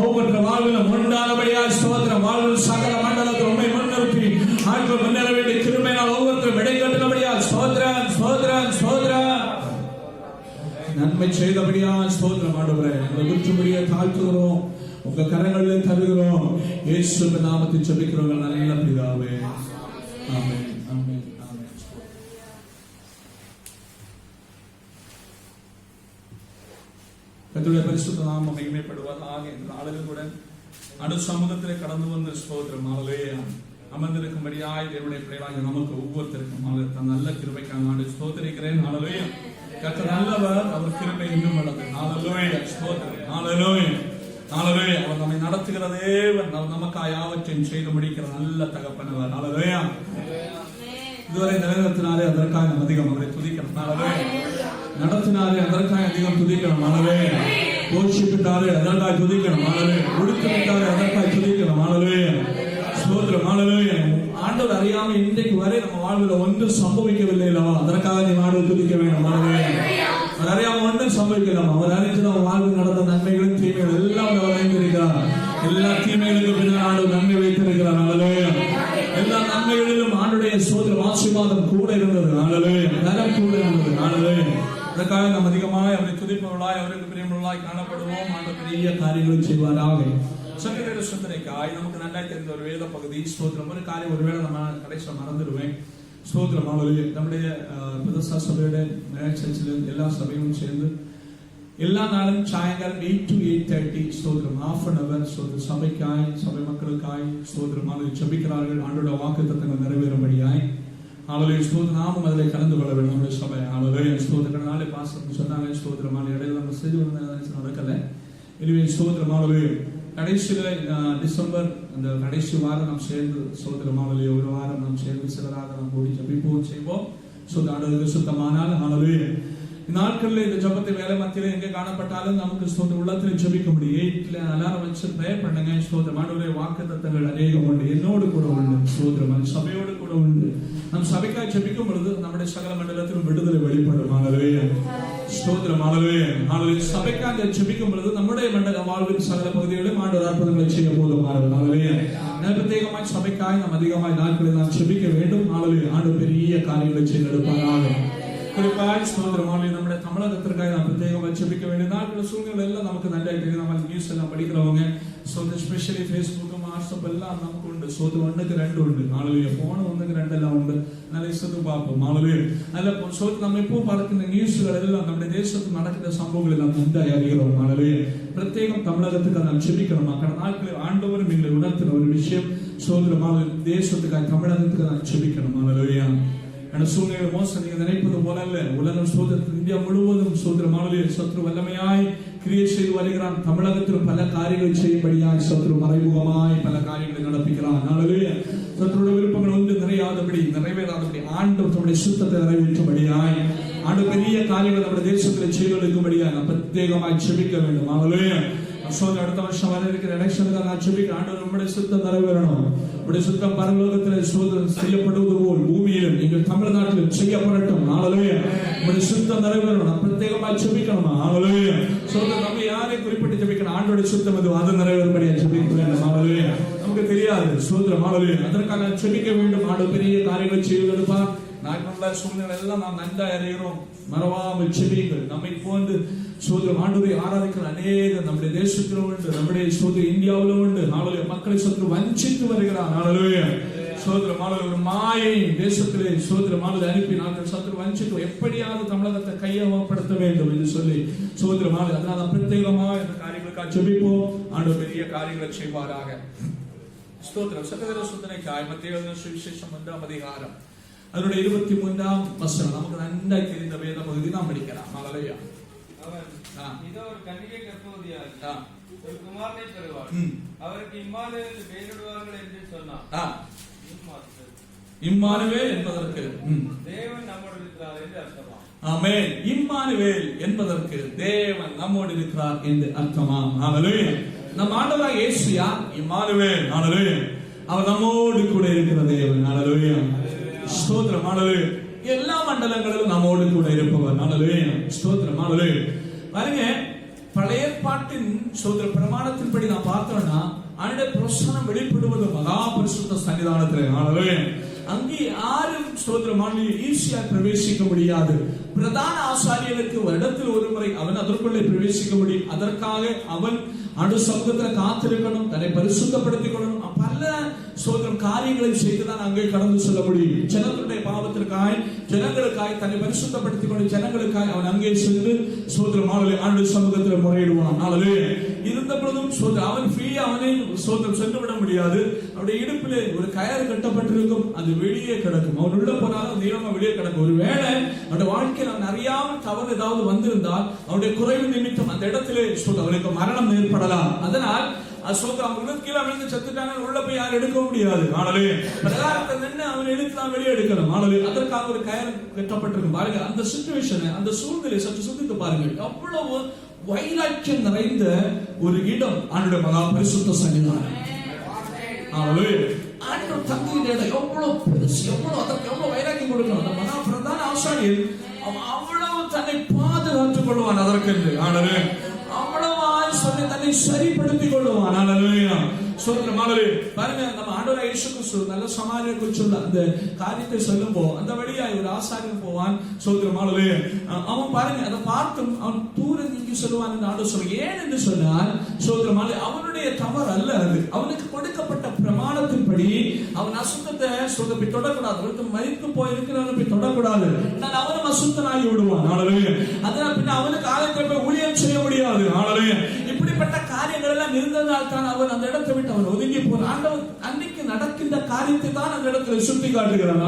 ஒவ்வொரு வாழ்விலும் உண்டானபடியாய் ஸ்தோத்திரம். வாழ்வில் சகல மண்டலத்தில் உண்மை முன்னிறுத்தி ஆட்கள் முன்னேற வேண்டிய கிருபையால் ஒவ்வொருத்தரும் இடைக்கட்டினபடியாய் ஸ்தோத்திரம், ஸ்தோத்திரம், ஸ்தோத்திரம். நன்மை செய்தபடியா ஸ்தோத்திரம் ஆண்டவரே. உங்களை விற்றுபடியா தாழ்த்துகிறோம், உங்க கரங்களில் தருகிறோம். இயேசுவின் நாமத்தில் ஜெபிக்கிறோம் நல்ல பிதாவே. ஆமென், ஆமென், ஆமென். கர்த்தருடைய பரிசுத்த நாமம் மகிமைப்படுவதாக. இந்த நாளில் கூட அடு சமூகத்திலே கடந்து வந்த ஸ்தோத்திரம் ஹalleluya. அமர்ந்திருக்கும்படியாய் தேவனுடைய பிள்ளைகளாகிய நமக்கு ஒவ்வொருத்தருக்கும் தன் நல்ல கிருபைக்காக நான் ஸ்தோத்திரிக்கிறேன். ஹalleluya. கர்த்தர் நல்லவர், அவர் கிருபை இன்னும் உள்ளது. ஹalleluya. ஸ்தோத்திரம். ஹalleluya, ஹalleluya. அவர் நம்மை நடத்துகிற தேவன், நமக்காய் யாவற்றையும் செய்து முடிக்கிற நல்ல தகப்பனவர். ஹalleluya. இதுவரை நிலைநிறுத்தினாரே அதற்காக நாம் அதிகம் அவரை துதிக்கிறோம். ஹalleluya. நடத்தினாரே அதற்காக அதிகம் துதிக்கிறோம். ஹalleluya. போஷிப்பிட்டாரே அதற்காக துதிக்கிறோம். ஹalleluya. உடுத்திட்டாரே அதற்காக துதிக்கிறோம். ஹalleluya. ஸ்தோத்திரம். ஹalleluya. ஆண்டவர் அறியாம இன்றைக்கு வரை நம்ம வாழ்வில் ஒன்றும் சம்பவிக்கவில்லை அல்லவா? அதற்காக நீ ஆண்டவர் துதிக்க வேண்டும். அவர் அறியாம ஒன்றும் சம்பவிக்கலாம். அவர் அறிந்து நம்ம வாழ்வில் நடந்த நன்மைகளும் தீமைகள் எல்லாம் அவர் அறிந்திருக்கிறார். எல்லா தீமைகளுக்கும் பின்னால் ஆண்டவர் நன்மை வைத்திருக்கிறார். ஹalleluya. எல்லா நன்மைகளிலும் ஆண்டுடைய ஸ்தோத்திரம் ஆசீர்வாதம் கூட இருந்தது. ஹalleluya. நலம் கூட இருந்தது. ஹalleluya. அதற்காக நாம் அதிகமாய் அவரை துதிப்பவர்களாய், அவருக்கு பிரியமுள்ளவர்களாய் காணப்படுவோம். ஆண்டவர் பெரிய காரியங்களை செய்வாராக. சங்கீத சிந்தனைக்காய் நமக்கு நல்லா தெரிந்த ஒரு வேத பகுதி ஸ்தோத்திரம். ஒரு காரியம் ஒருவேளை நம்ம கடைசியில் மறந்துடுவேன். ஸ்தோத்திரம். ஹalleluya. நம்முடைய பிரதேச சபையோட சர்ச்சில் எல்லா சபையும் சேர்ந்து எல்லா நாளும் சாயங்காலம் 8 to 8:30 ஸ்தோத்திரம் half an hour ஸ்தோத்திரம் சபைக்காய், சபை மக்களுக்காய் ஸ்தோத்திரம் ஜெபிக்கிறார்கள். ஆண்டோட வாக்குத்தத்தங்கள் நிறைவேறும்படியாய். ஹalleluya. ஸ்தோத்திரம். நாமும் அதில் கலந்து கொள்ள வேண்டும். நம்முடைய சபை ஹalleluya. ஸ்தோத்திரம். நாளை பாஸ்டர் சொன்னாங்க ஸ்தோத்திரம். இடையில நம்ம செய்து நடக்கல. எனவே ஸ்தோத்திரம். ஹalleluya. கடைசியில் டிசம்பர் அந்த கடைசி வாரம் நாம் சேர்ந்து ஸ்தோத்திரம். ஹalleluya. ஒரு வாரம் நாம் சேர்ந்து சிலராக நாம் கூடி ஜெபிப்போம் செய்வோம். ஆண்டவருக்கு சுத்தமானால் ஹalleluya. நாட்களில் இந்த ஜபத்தை வேலை மத்தியில எங்க காணப்பட்டாலும் நமக்கு ஸ்தோத்திரம் உள்ளத்தில் ஜெபிக்க முடியும். 8 அலாரம் வச்சு ப்ரேயர் பண்ணுங்க. ஸ்தோத்திரம். ஆண்டவருடைய வாக்குத்தத்தங்கள் அநேகம் உண்டு. என்னோடு கூட உண்டு. ஸ்தோத்திரம். சபையோடு கூட உண்டு. நம் சபைக்காய் ஜெபிக்கும் பொழுது நம்முடைய சகல மண்டலத்திலும் விடுதலை வெளிப்படும். ஹalleluya. ஸ்தோத்திரம். ஹalleluya. ஹalleluya. சபைக்காக ஜெபிக்கும் பொழுது நம்முடைய மண்டல வாழ்வின் சகல பகுதிகளிலும் ஆண்டவர் அற்புதங்களை செய்ய போதுமானவர். ஹalleluya. பிரத்யேகமாய் சபைக்காய் நாம் அதிகமாய் நாட்களில் நாம் ஜெபிக்க வேண்டும். ஹalleluya. ஆண்டவர் பெரிய காரியங்களை செய்து எடுப்பாராக. குறிப்பாய் ஸ்தோத்திரம். நம்முடைய தமிழகத்திற்காக நாம் பிரத்யேகமாக ஜெபிக்க வேண்டிய நாட்கள் சூழ்நிலை எல்லாம் நமக்கு நல்லா தெரியும். நம்ம நியூஸ் எல்லாம் படிக்கிறவங்க എസ്പെഷ്യലി ഫേസ്ബുക്കും വാട്സപ്പ് എല്ലാം നമുക്കുണ്ട്. സോദരം ഒന്നുക്ക് രണ്ടുണ്ട്. ആളുകൾ ഫോൺ ഒന്നുക്ക് രണ്ടെല്ലാം ഉണ്ട്. നല്ല ഇഷ്ടത്തും പാപ്പം ആളുകൾ അല്ല நம்ம இப்போ பார்க்கிற நியூஸ்கள் எல்லாம் நம்முடைய தேசத்தில் நடக்கிற சம்பவங்கள் எல்லாம் நன்றாக அறிகிறோம். ஆளுகள் பிரத்யேகம் தமிழகத்துக்கு நாம் செபிக்கிறோம். கடந்த நாட்களில் ஆண்டவரும் எங்களை உணர்த்தின ஒரு விஷயம் சோதரமாக தேசத்துக்காக தமிழகத்துக்கு நாம் செபிக்கணும். ஆளுகள் சூழ்நிலை மோசம் நீங்க நினைப்பது போல அல்ல. உலகம் சோதரத்தில் இந்தியா முழுவதும் சோதரமானது சத்ரு வல்லமையாய் கிரியை செய்து வருகிறான். தமிழகத்தில் பல காரியங்கள் செய்யும்படியாய் சத்ரு மறைமுகமாய் பல காரியங்களை நடப்பிக்கிறான். சத்ருடைய விருப்பங்கள் ஒன்று நிறைவேறாதபடி ஆண்டவர் தம்முடைய சுத்தத்தை நிறைவேற்றும்படியாய் ஆண்டு பெரிய காரியங்கள் நம்முடைய தேசத்தில் செய்வதற்கும்படியாய் நாம் பிரத்யேகமாய் செபிக்க வேண்டும். அடுத்த வருஷம் வர இருக்கிற எலெக்ஷனுக்கு நான் செபிக்கிறேன். ஆண்டவர் நம்முடைய சுத்தம் நிறைவேறணும். நம்முடைய சுத்தம் பரலோகத்தில் சோதனை செய்யப்படுவது போல் பூமியிலும் எங்கள் தமிழ்நாட்டிலும் செய்யப்படட்டும். நம்முடைய சுத்தம் நிறைவேறணும். நான் பிரத்யேகமாக செபிக்கணுமா? சோதனை நம்ம யாரை குறிப்பிட்டு செபிக்கணும்? ஆண்டோடைய சுத்தம் அது நிறைவேறும்படியா செபிக்க வேண்டும். நமக்கு தெரியாது சோதரம் அதற்காக செபிக்க வேண்டும். ஆண்டு பெரிய காரியங்கள் செய்வதற்காக நாட்டுள்ள சூழ்நிலை எல்லாம் நாம் நன்றாக அறிகிறோம். மறவாமல் செபியுங்கள். நம்மை போன்று சோதரம் ஆண்டவரை ஆராதிக்கிற அநேக நம்முடைய தேசத்திலும் உண்டு, நம்முடைய சோதர இந்தியாவிலும் உண்டு. நாளைய மக்களை சோதர வஞ்சித்து வருகிறார். நாளைய சோதரம் ஒரு மாயை தேசத்திலே சோதரம் அனுப்பி நாங்கள் சத்துரு வஞ்சித்து எப்படியாவது தமிழகத்தை கையகப்படுத்த வேண்டும் என்று சொல்லி சோதரம் அதனால பிரத்யேகமா இந்த காரியங்களுக்காக செபிப்போம். ஆண்டவர் பெரிய காரியங்களை செய்வாராக. ஸ்தோத்திரம். சகோதர சுத்தனைக்காய் மத்திய சுவிசேஷம் 1ஆம் அதிகாரம் அதனுடைய 23ஆம் வசனம் நமக்கு நன்றாய் தெரிந்த வேத பகுதி நாம் படிக்கலாம். ஹல்லேலூயா. இதோ ஒரு கன்னிகை கர்ப்பவதியாகி ஒரு குமாரனை பெறுவாள். அவருக்கு இம்மானுவேல் பெயரிடுவார்கள் என்று சொன்னார். இம்மானுவேல் என்பதற்கு தேவன் நம்மோடு இருக்கிறார் என்று அர்த்தமாம். ஆமென். இம்மானுவேல் என்பதற்கு தேவன் நம்மோடு இருக்கிறார் என்று அர்த்தமாம். ஹல்லேலூயா. நம் ஆண்டவராகிய இயேசு யார்? இம்மானுவேல். ஹல்லேலூயா. அவர் நம்மோடு கூட இருக்கிற தேவன். ஹல்லேலூயா. ஸ்தோத்திரம். ஹல்லேலூயா. எல்லா மண்டலங்களிலும் நம்மோடு கூட இருப்பவர். ஹல்லேலூயா. ஸ்தோத்திரம். ஹல்லேலூயா. பாருங்க, பழைய ஏற்பாட்டின் சோதர பிரமாணத்தின்படி நான் பார்த்தோம்னா அவனுடைய பிரசன்னம் வெளிப்படுவது மகா பரிசுத்த சன்னிதானத்தில். ஹல்லேலூயா. அங்கே யாரும் சோதரமான ஈஸியா பிரவேசிக்க முடியாது. பிரதான ஆசாரியனுக்கு வருடத்தில் ஒரு முறை அவன் அதற்குள்ளே பிரவேசிக்க முடியும். அதற்காக அவன் ஆண்டு சமூகத்தில் காத்திருக்கணும், தன்னை பரிசுத்தப்படுத்திக் கொள்ளணும். பல சோதரம் காரியங்களை செய்துதான் அங்கே கடந்து செல்ல முடியும். ஜனங்களுடைய பாவத்திற்காய் ஜனங்களுக்காய் தன்னை பரிசுத்தப்படுத்திக் கொண்டு ஜனங்களுக்காய் அவன் அங்கே சென்று சோதரம் ஆண்டு சமூகத்தில் முறையிடுவான். இருந்த பொழுதும் அவன் ஃப்ரீயா அவனை சோதரம் சென்று விட முடியாது. அவருடைய இடுப்பிலே ஒரு கயறு கட்டப்பட்டிருக்கும், அது வெளியே கிடக்கும். அவன் உள்ள போனாலும் நீளமா வெளியே கிடக்கும். ஒருவேளை அவருடைய வாழ்க்கையில் அவன் அறியாமல் தவறு ஏதாவது வந்திருந்தால் அவருடைய குறைவு நிமித்தம் அந்த இடத்திலே அவனுக்கு மரணம் ஏற்படலாம். அதனால் அவன் கீழே விழுந்து செத்துட்டாங்க, உள்ள போய் யாரும் எடுக்க முடியாது. பிரகாரத்தை நின்று அவன் எடுக்கலாம், வெளியே எடுக்கணும். அதற்காக ஒரு கயறு கட்டப்பட்டிருக்கும். பாருங்க அந்த சிச்சுவேஷன், அந்த சூழ்நிலை சற்று சிந்தித்து பாருங்கள். அவ்வளவு வைராக்கியம் நிறைந்த ஒரு இடம் ஆண்டுடைய மகா பரிசுத்த சன்னிதானம். ஆண்டவர் தங்குகிற இடம் எவ்வளவு பெருசு, அதற்கு எவ்வளவு வைராக்கியம் கொடுக்கணும். அந்த மகா பிரதான ஆசாரியர் அவ்வளவு தன்னை பாதுகாத்துக் கொள்வான். அதற்கென்று அவ்வளவாய் சொல்லி தன்னை சரிப்படுத்திக் கொள்வான். பாருங்க, நம்ம ஆண்டவராகிய இயேசு கிறிஸ்து நல்ல சமாரியர் குறித்து அந்த காரியத்தை சொல்லும் போது அந்த வழியாய் ஒரு ஆசாரியன் போவான். அவன் பாருங்க, அதை பார்த்தும் அவன் தூரம் நீங்கி சொல்லுவான் என்று ஆண்டவர் சொல்ல. ஏன் என்று சொன்னால் அவனுடைய தவறு அல்ல, அது அவனுக்கு கொடுக்கப்பட்ட பிரமாணத்தின்படி அவன் அசுத்தத்தை போய் தொடக்கூடாது. மறித்து போய் இருக்கிறவனை போய் தொடக்கூடாது. அவனும் அசுத்தனாகி விடுவான். அதனால பின்ன அவனுக்கு ஆலயத்தில் போய் ஊழியம் செய்ய முடியாது. இப்படிப்பட்ட காரியங்கள் எல்லாம் இருந்ததால் தான் அவன் அந்த இடத்தை விட்டு அவன் ஒதுங்கி போனான். ஆண்டவர் அன்னைக்கு நடக்கின்ற காரியத்தை தான் அந்த இடத்துல சுட்டி காட்டுகிறான்.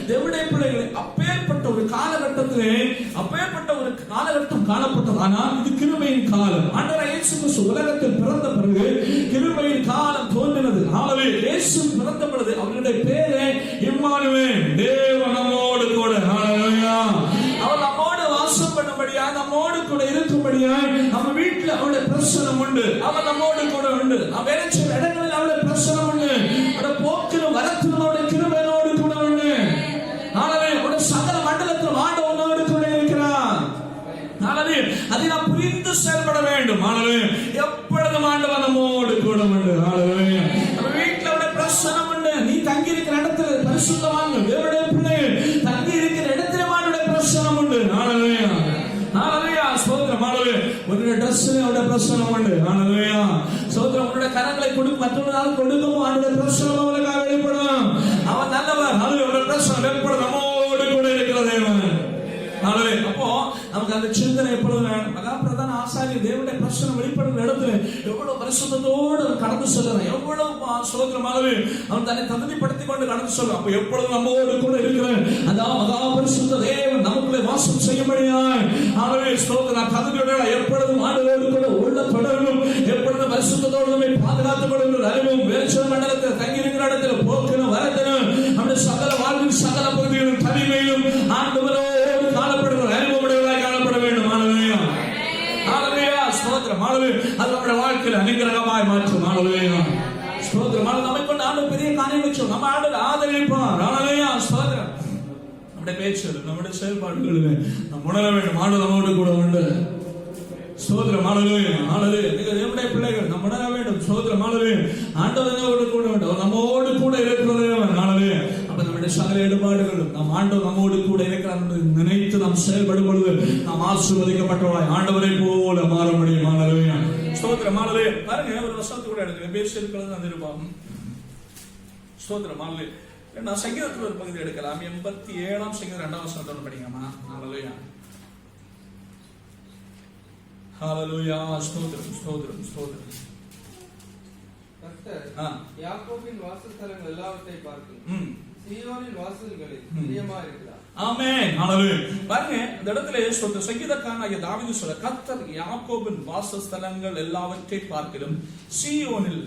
தேவனுடைய பிள்ளைகளை அப்பேற்பட்ட ஒரு காலகட்டம் காணப்பட்டது. ஆனால் இது கிருபையின் காலம். ஆண்டவர் இயேசு கிறிஸ்து உலகத்தில் பிறந்த பிறகு கிருபையின் காலம் தோன்றினது. இயேசு பிறந்த பொழுது அவருடைய பேரே இம்மானுவேல், தேவன் நம்மோடு கூட. அவர் நம்மோடு வாசம் பண்ணும்படியா, நம்மோடு கூட இருக்கும்படியா, நம்ம வீட்டில் அவருடைய பிரசனம் உண்டு. அவர் நம்மோடு கூட உண்டு. நாம் வேலை செய்கிற இடங்களில் அவருடைய பிரசனம் உண்டு. அவருடைய போக்கிலும் வரத்திலும் அவருடைய கிருபையோடு கூட உண்டு. அவருடைய சகல மண்டலத்திலும் ஆண்டவனோடு கூட இருக்கிறார். அதை நாம் புரிந்து செயல்பட வேண்டும். எப்பொழுதும் ஆண்டவர் நம்மோடு கூட உண்டு. நம்ம வீட்டில் அவருடைய பிரசனம் உண்டு. நீ தங்கி இருக்கிற இடத்துல பரிசுத்தவான்கள் தேவனுடைய பிள்ளைகள் தங்கி இருக்கிற இடத்துல அவருடைய பிரசனம் உண்டு. ஒரு മനസ്സിന് അവിടെ പ്രശ്നമുണ്ട്. ഹല്ലേലൂയ. സ്തോത്രം. അവരുടെ കരങ്ങളെ മറ്റൊരാൾ കൊടുക്കുമ്പോൾ അവരുടെ പ്രശ്നം അവരെ വെളിപ്പെടണം. അവൻ നല്ലവർ. അവരുടെ പ്രശ്നം വെളിപ്പെടും. നമ്മോട് കൂടെ ഇരിക്കുന്ന ദൈവം. அப்போ நமக்கு அந்த சிந்தனை எப்பொழுது மகாபிரதான ஆசாரிய தேவனுடைய பிரச்சனை வெளிப்படுகிற இடத்துல எவ்வளவு பரிசுத்தத்தோடு கடந்து செல்றான், எவ்வளவு சோதரமாகவே அவன் தன்னை தகுதிப்படுத்திக் கொண்டு கடந்து செல்றான். அப்போ எப்பொழுது நம்மோடு கூட இருக்கிற அந்த மகா பரிசுத்த தேவன் நமக்குள்ளே வாசம் செய்யும்படியாய் ஆகவே ஸ்தோத்திரம். தகுதியோட எப்பொழுதும் ஆண்டவரோடு கூட உள்ள தொடர்பும் எப்பொழுதும் பரிசுத்தத்தோடு நம்மை பாதுகாத்துக் கொள்கிற அறிவும் வெளிச்ச மண்டலத்தில் தங்கியிருக்கிற இடத்துல போக்கணும் வரத்தனும் நம்முடைய சகல வாழ்வின் சகல பகுதிகளும் தனிமையிலும் ஆண்டவரோடு காணப்படுகிற அறிவுடையவராய் காணப்பட வேண்டும். ஹல்லேலூயா. ஹல்லேலூயா. ஸ்தோத்திரம். ஹல்லேலூயா. அது நம்முடைய வாழ்க்கையில் அனுகிரகமாய் மாற்றும். ஹல்லேலூயா. ஸ்தோத்திரம். நம்மை கொண்டு ஆண்டவர் பெரிய காரியம் வச்சோம். நம்ம ஆண்டவர் ஆதரிப்பார். ஹல்லேலூயா. ஸ்தோத்திரம். நம்முடைய பேச்சு நம்முடைய செயல்பாடுகளில் நாம் உணர வேண்டும். ஆண்டவர் நம்மோடு கூட உண்டு. ஸ்தோத்திரம். ஹல்லேலூயா. ஹல்லேலூயா. நீங்கள் தேவனுடைய பிள்ளைகள் நாம் உணர வேண்டும். ஸ்தோத்திரம். ஹல்லேலூயா. ஆண்டவர் நம்மோடு கூட உண்டு. அவர் நம்மோடு கூட இருக்கிறது. ஹல்லேலூயா. அப்ப நம்முடைய சகல ஈடுபாடுகளும் நாம் ஆண்டவர் நம்மோடு கூட இருக்கிறார் என்று நினைத்து நாம் செயல்படும் பொழுது நாம் ஆசீர்வதிக்கப்பட்டவராய் ஆண்டவரை போல மாற முடியும். ஹல்லேலூயா. ஸ்தோத்திரம். ஹல்லேலூயா. பாருங்க ஒரு வசனத்தை கூட எடுக்கிறேன். பேசியிருக்கிறது அந்த இருப்பாகும். ஸ்தோத்திரம். ஹல்லேலூயா. நான் சங்கீதத்தில் ஒரு பகுதி எடுக்கலாம். 87ஆம் சங்கீதம் 2ஆம் வசனத்தோட படிக்கலாமா? ஹல்லேலூயா. ஹல்லேலூயா. ஸ்தோத்திரம். ஸ்தோத்திரம். ஸ்தோத்திரம். கர்த்தர் யாக்கோபின் வாசஸ்தலங்கள் எல்லாவற்றை பார்த்து சீயோனின் வாசல்களில் பிரியமா இருக்கிறார். ஆமென். ஹல்லேலூயா. பாருங்க இந்த இடத்துல சங்கீதக்காரனாகிய தாவீது சொல்ற கர்த்தர் யாக்கோபின் வாசஸ்தலங்கள் எல்லாவற்றை பார்க்கிலும் சீயோனில்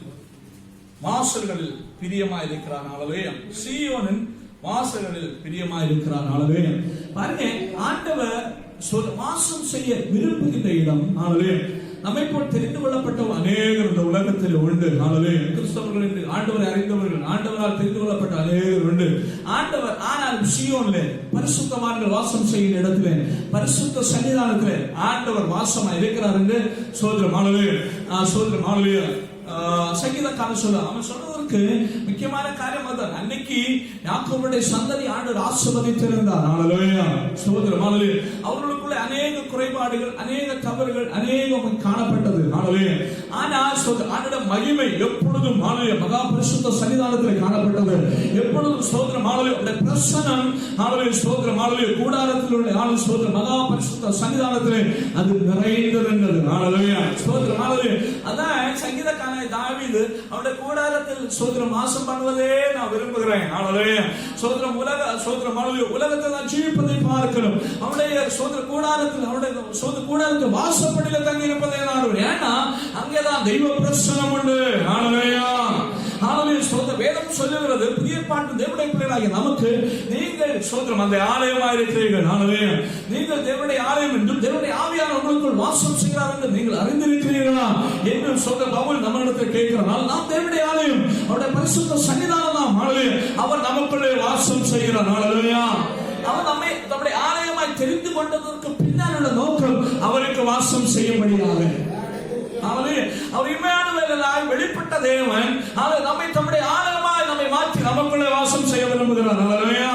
வாசல்களில் பிரியமா இருக்கிறார். ஹல்லேலூயா. சீயோனின் வாசல்களில் பிரியமா இருக்கிறார். ஹல்லேலூயா. பாருங்க ஆண்டவர் வாசம் செய்ய விரும்புகின்ற இடம். ஹல்லேலூயா. நம்மை போல் தெரிந்து கொள்ளப்பட்ட அநேகர் இந்த உலகத்தில் உண்டு. ஹல்லேலூயா. கிறிஸ்தவர்கள் என்று ஆண்டவரை அறிந்தவர்கள், ஆண்டவரால் தெரிந்து கொள்ளப்பட்ட அநேகர் உண்டு. ஆண்டவர் ஆனாலும் சீயோனிலே பரிசுத்தவான்கள் வாசம் செய்கிற இடத்திலே பரிசுத்த சன்னிதானத்திலே ஆண்டவர் வாசமா இருக்கிறார் என்று ஸ்தோத்திரம். ஹல்லேலூயா. ஸ்தோத்திரம். ஹல்லேலூயா. சங்கீதக்காரன் சொல்ல அவன் சொல்றதற்கு முக்கியமான காரியம் அதுதான். அன்னைக்கு யாக்கோபுடைய சந்ததி ஆண்டவர் ஆசீர்வதித்திருந்தார். ஹல்லேலூயா. ஸ்தோத்திரம். ஹல்லேலூயா. அவர்களுக்குள்ள அநேக குறைபாடுகள், அநேக தவறுகள் அநேகம் காணப்பட்டது. ஹல்லேலூயா. ஆனால் ஆண்டவருடைய மகிமை எப்பொழுதும் ஹல்லேலூயா மகா பரிசுத்த சன்னிதானத்தில் காணப்பட்டது. எப்பொழுதும் ஸ்தோத்திரம். ஹல்லேலூயா. அவருடைய பிரசன்னம் ஹல்லேலூயா. ஸ்தோத்திரம். ஹல்லேலூயா. கூடாரத்தில் உள்ள ஆளு ஸ்தோத்திரம் மகா பரிசுத்த சன்னிதானத்தில் அது நிறைந்திருந்தது. ஹல்லேலூயா. ஸ்தோத்திரம். ஹல்லேலூயா. அதான் சங்கீதக்காரன் தாவீது அவருடைய கூடாரத்தில் ஸ்தோத்திரம் வாசம் பண்ணுவதே நான் விரும்புகிறேன். ஹல்லேலூயா. ஸ்தோத்திரம். ஸ்தோத்திரம். ஹல்லேலூயா. உலகத்தை நான் ஜீவிப்பதை பார்க்கிறோம். அவருடைய ஸ்தோத்திர கூடாரத்தில் அவருடைய ஸ்தோத்திர கூடாரத்தில் வாசப்படியில் தங்கி இருப்பதை நான் ஏன்னா அங்கேதான் தெய்வ பிரசன்னம் உண்டு. ஹல்லேலூயா. ஹல்லேலூயா. ஸ்தோத்திரம். வேதம் சொல்லுகிறது புதிய பாட்டு தேவனுடைய பிள்ளைகளாகிய நமக்கு நீங்கள் ஸ்தோத்திரம் அந்த ஆலயமாக இருக்கிறீர்கள். ஹல்லேலூயா. நீங்கள் தேவனுடைய ஆலயம் என்றும் தேவனுடைய ஆவியானவர் உங்களுக்குள் வாசம் செய்கிறார் என்று நீங்கள் அறிந்திருக்கிறீர்களா என்று ஸ்தோத்திரம் பவுல் நம்மிடத்தில் கேட்கிறார். நாம் தேவனுடைய ஆலயம், அவருடைய பரிசுத்த சன்னிதானம் நாம். ஹல்லேலூயா. அவர் நமக்குள்ளே வாசம் செய்கிறார். ஹல்லேலூயா. அவர் நம்மை நம்முடைய ஆலயமாய் தெரிந்து கொண்டதற்கு பின்னால் உள்ள நோக்கம் அவருக்கு வாசம் செய்யும்படியாக. அவர் இம்மானுவேலாய் வெளிப்பட்ட தேவன் நம்மை தம்முடைய ஆலயமாய் நம்மை மாற்றி நமக்குள்ளே வாசம் செய்ய விரும்புகிறார். ஹல்லேலூயா.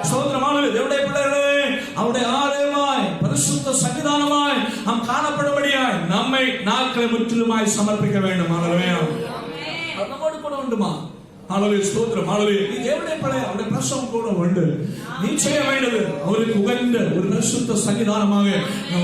ஸ்தோத்திரம். ஹல்லேலூயா. தேவனுடைய பிள்ளைகளே அவருடைய ஆலயமாய் பரிசுத்த சன்னிதானமாய் நாம் காணப்படும்படியாய் நம்மை நாட்களை முற்றிலுமாய் சமர்ப்பிக்க வேண்டும். ஹல்லேலூயா. நம்மோடு கூட உண்டுமா? ஹல்லேலூயா. ஸ்தோத்திரம். ஹல்லேலூயா. நீ தேவனுடைய பிள்ளை, அவருடைய பிரசன்னம் கூட உண்டு. நீ செய்ய வேண்டியது அவருக்கு உகந்த ஒரு பரிசுத்த சன்னிதானமாக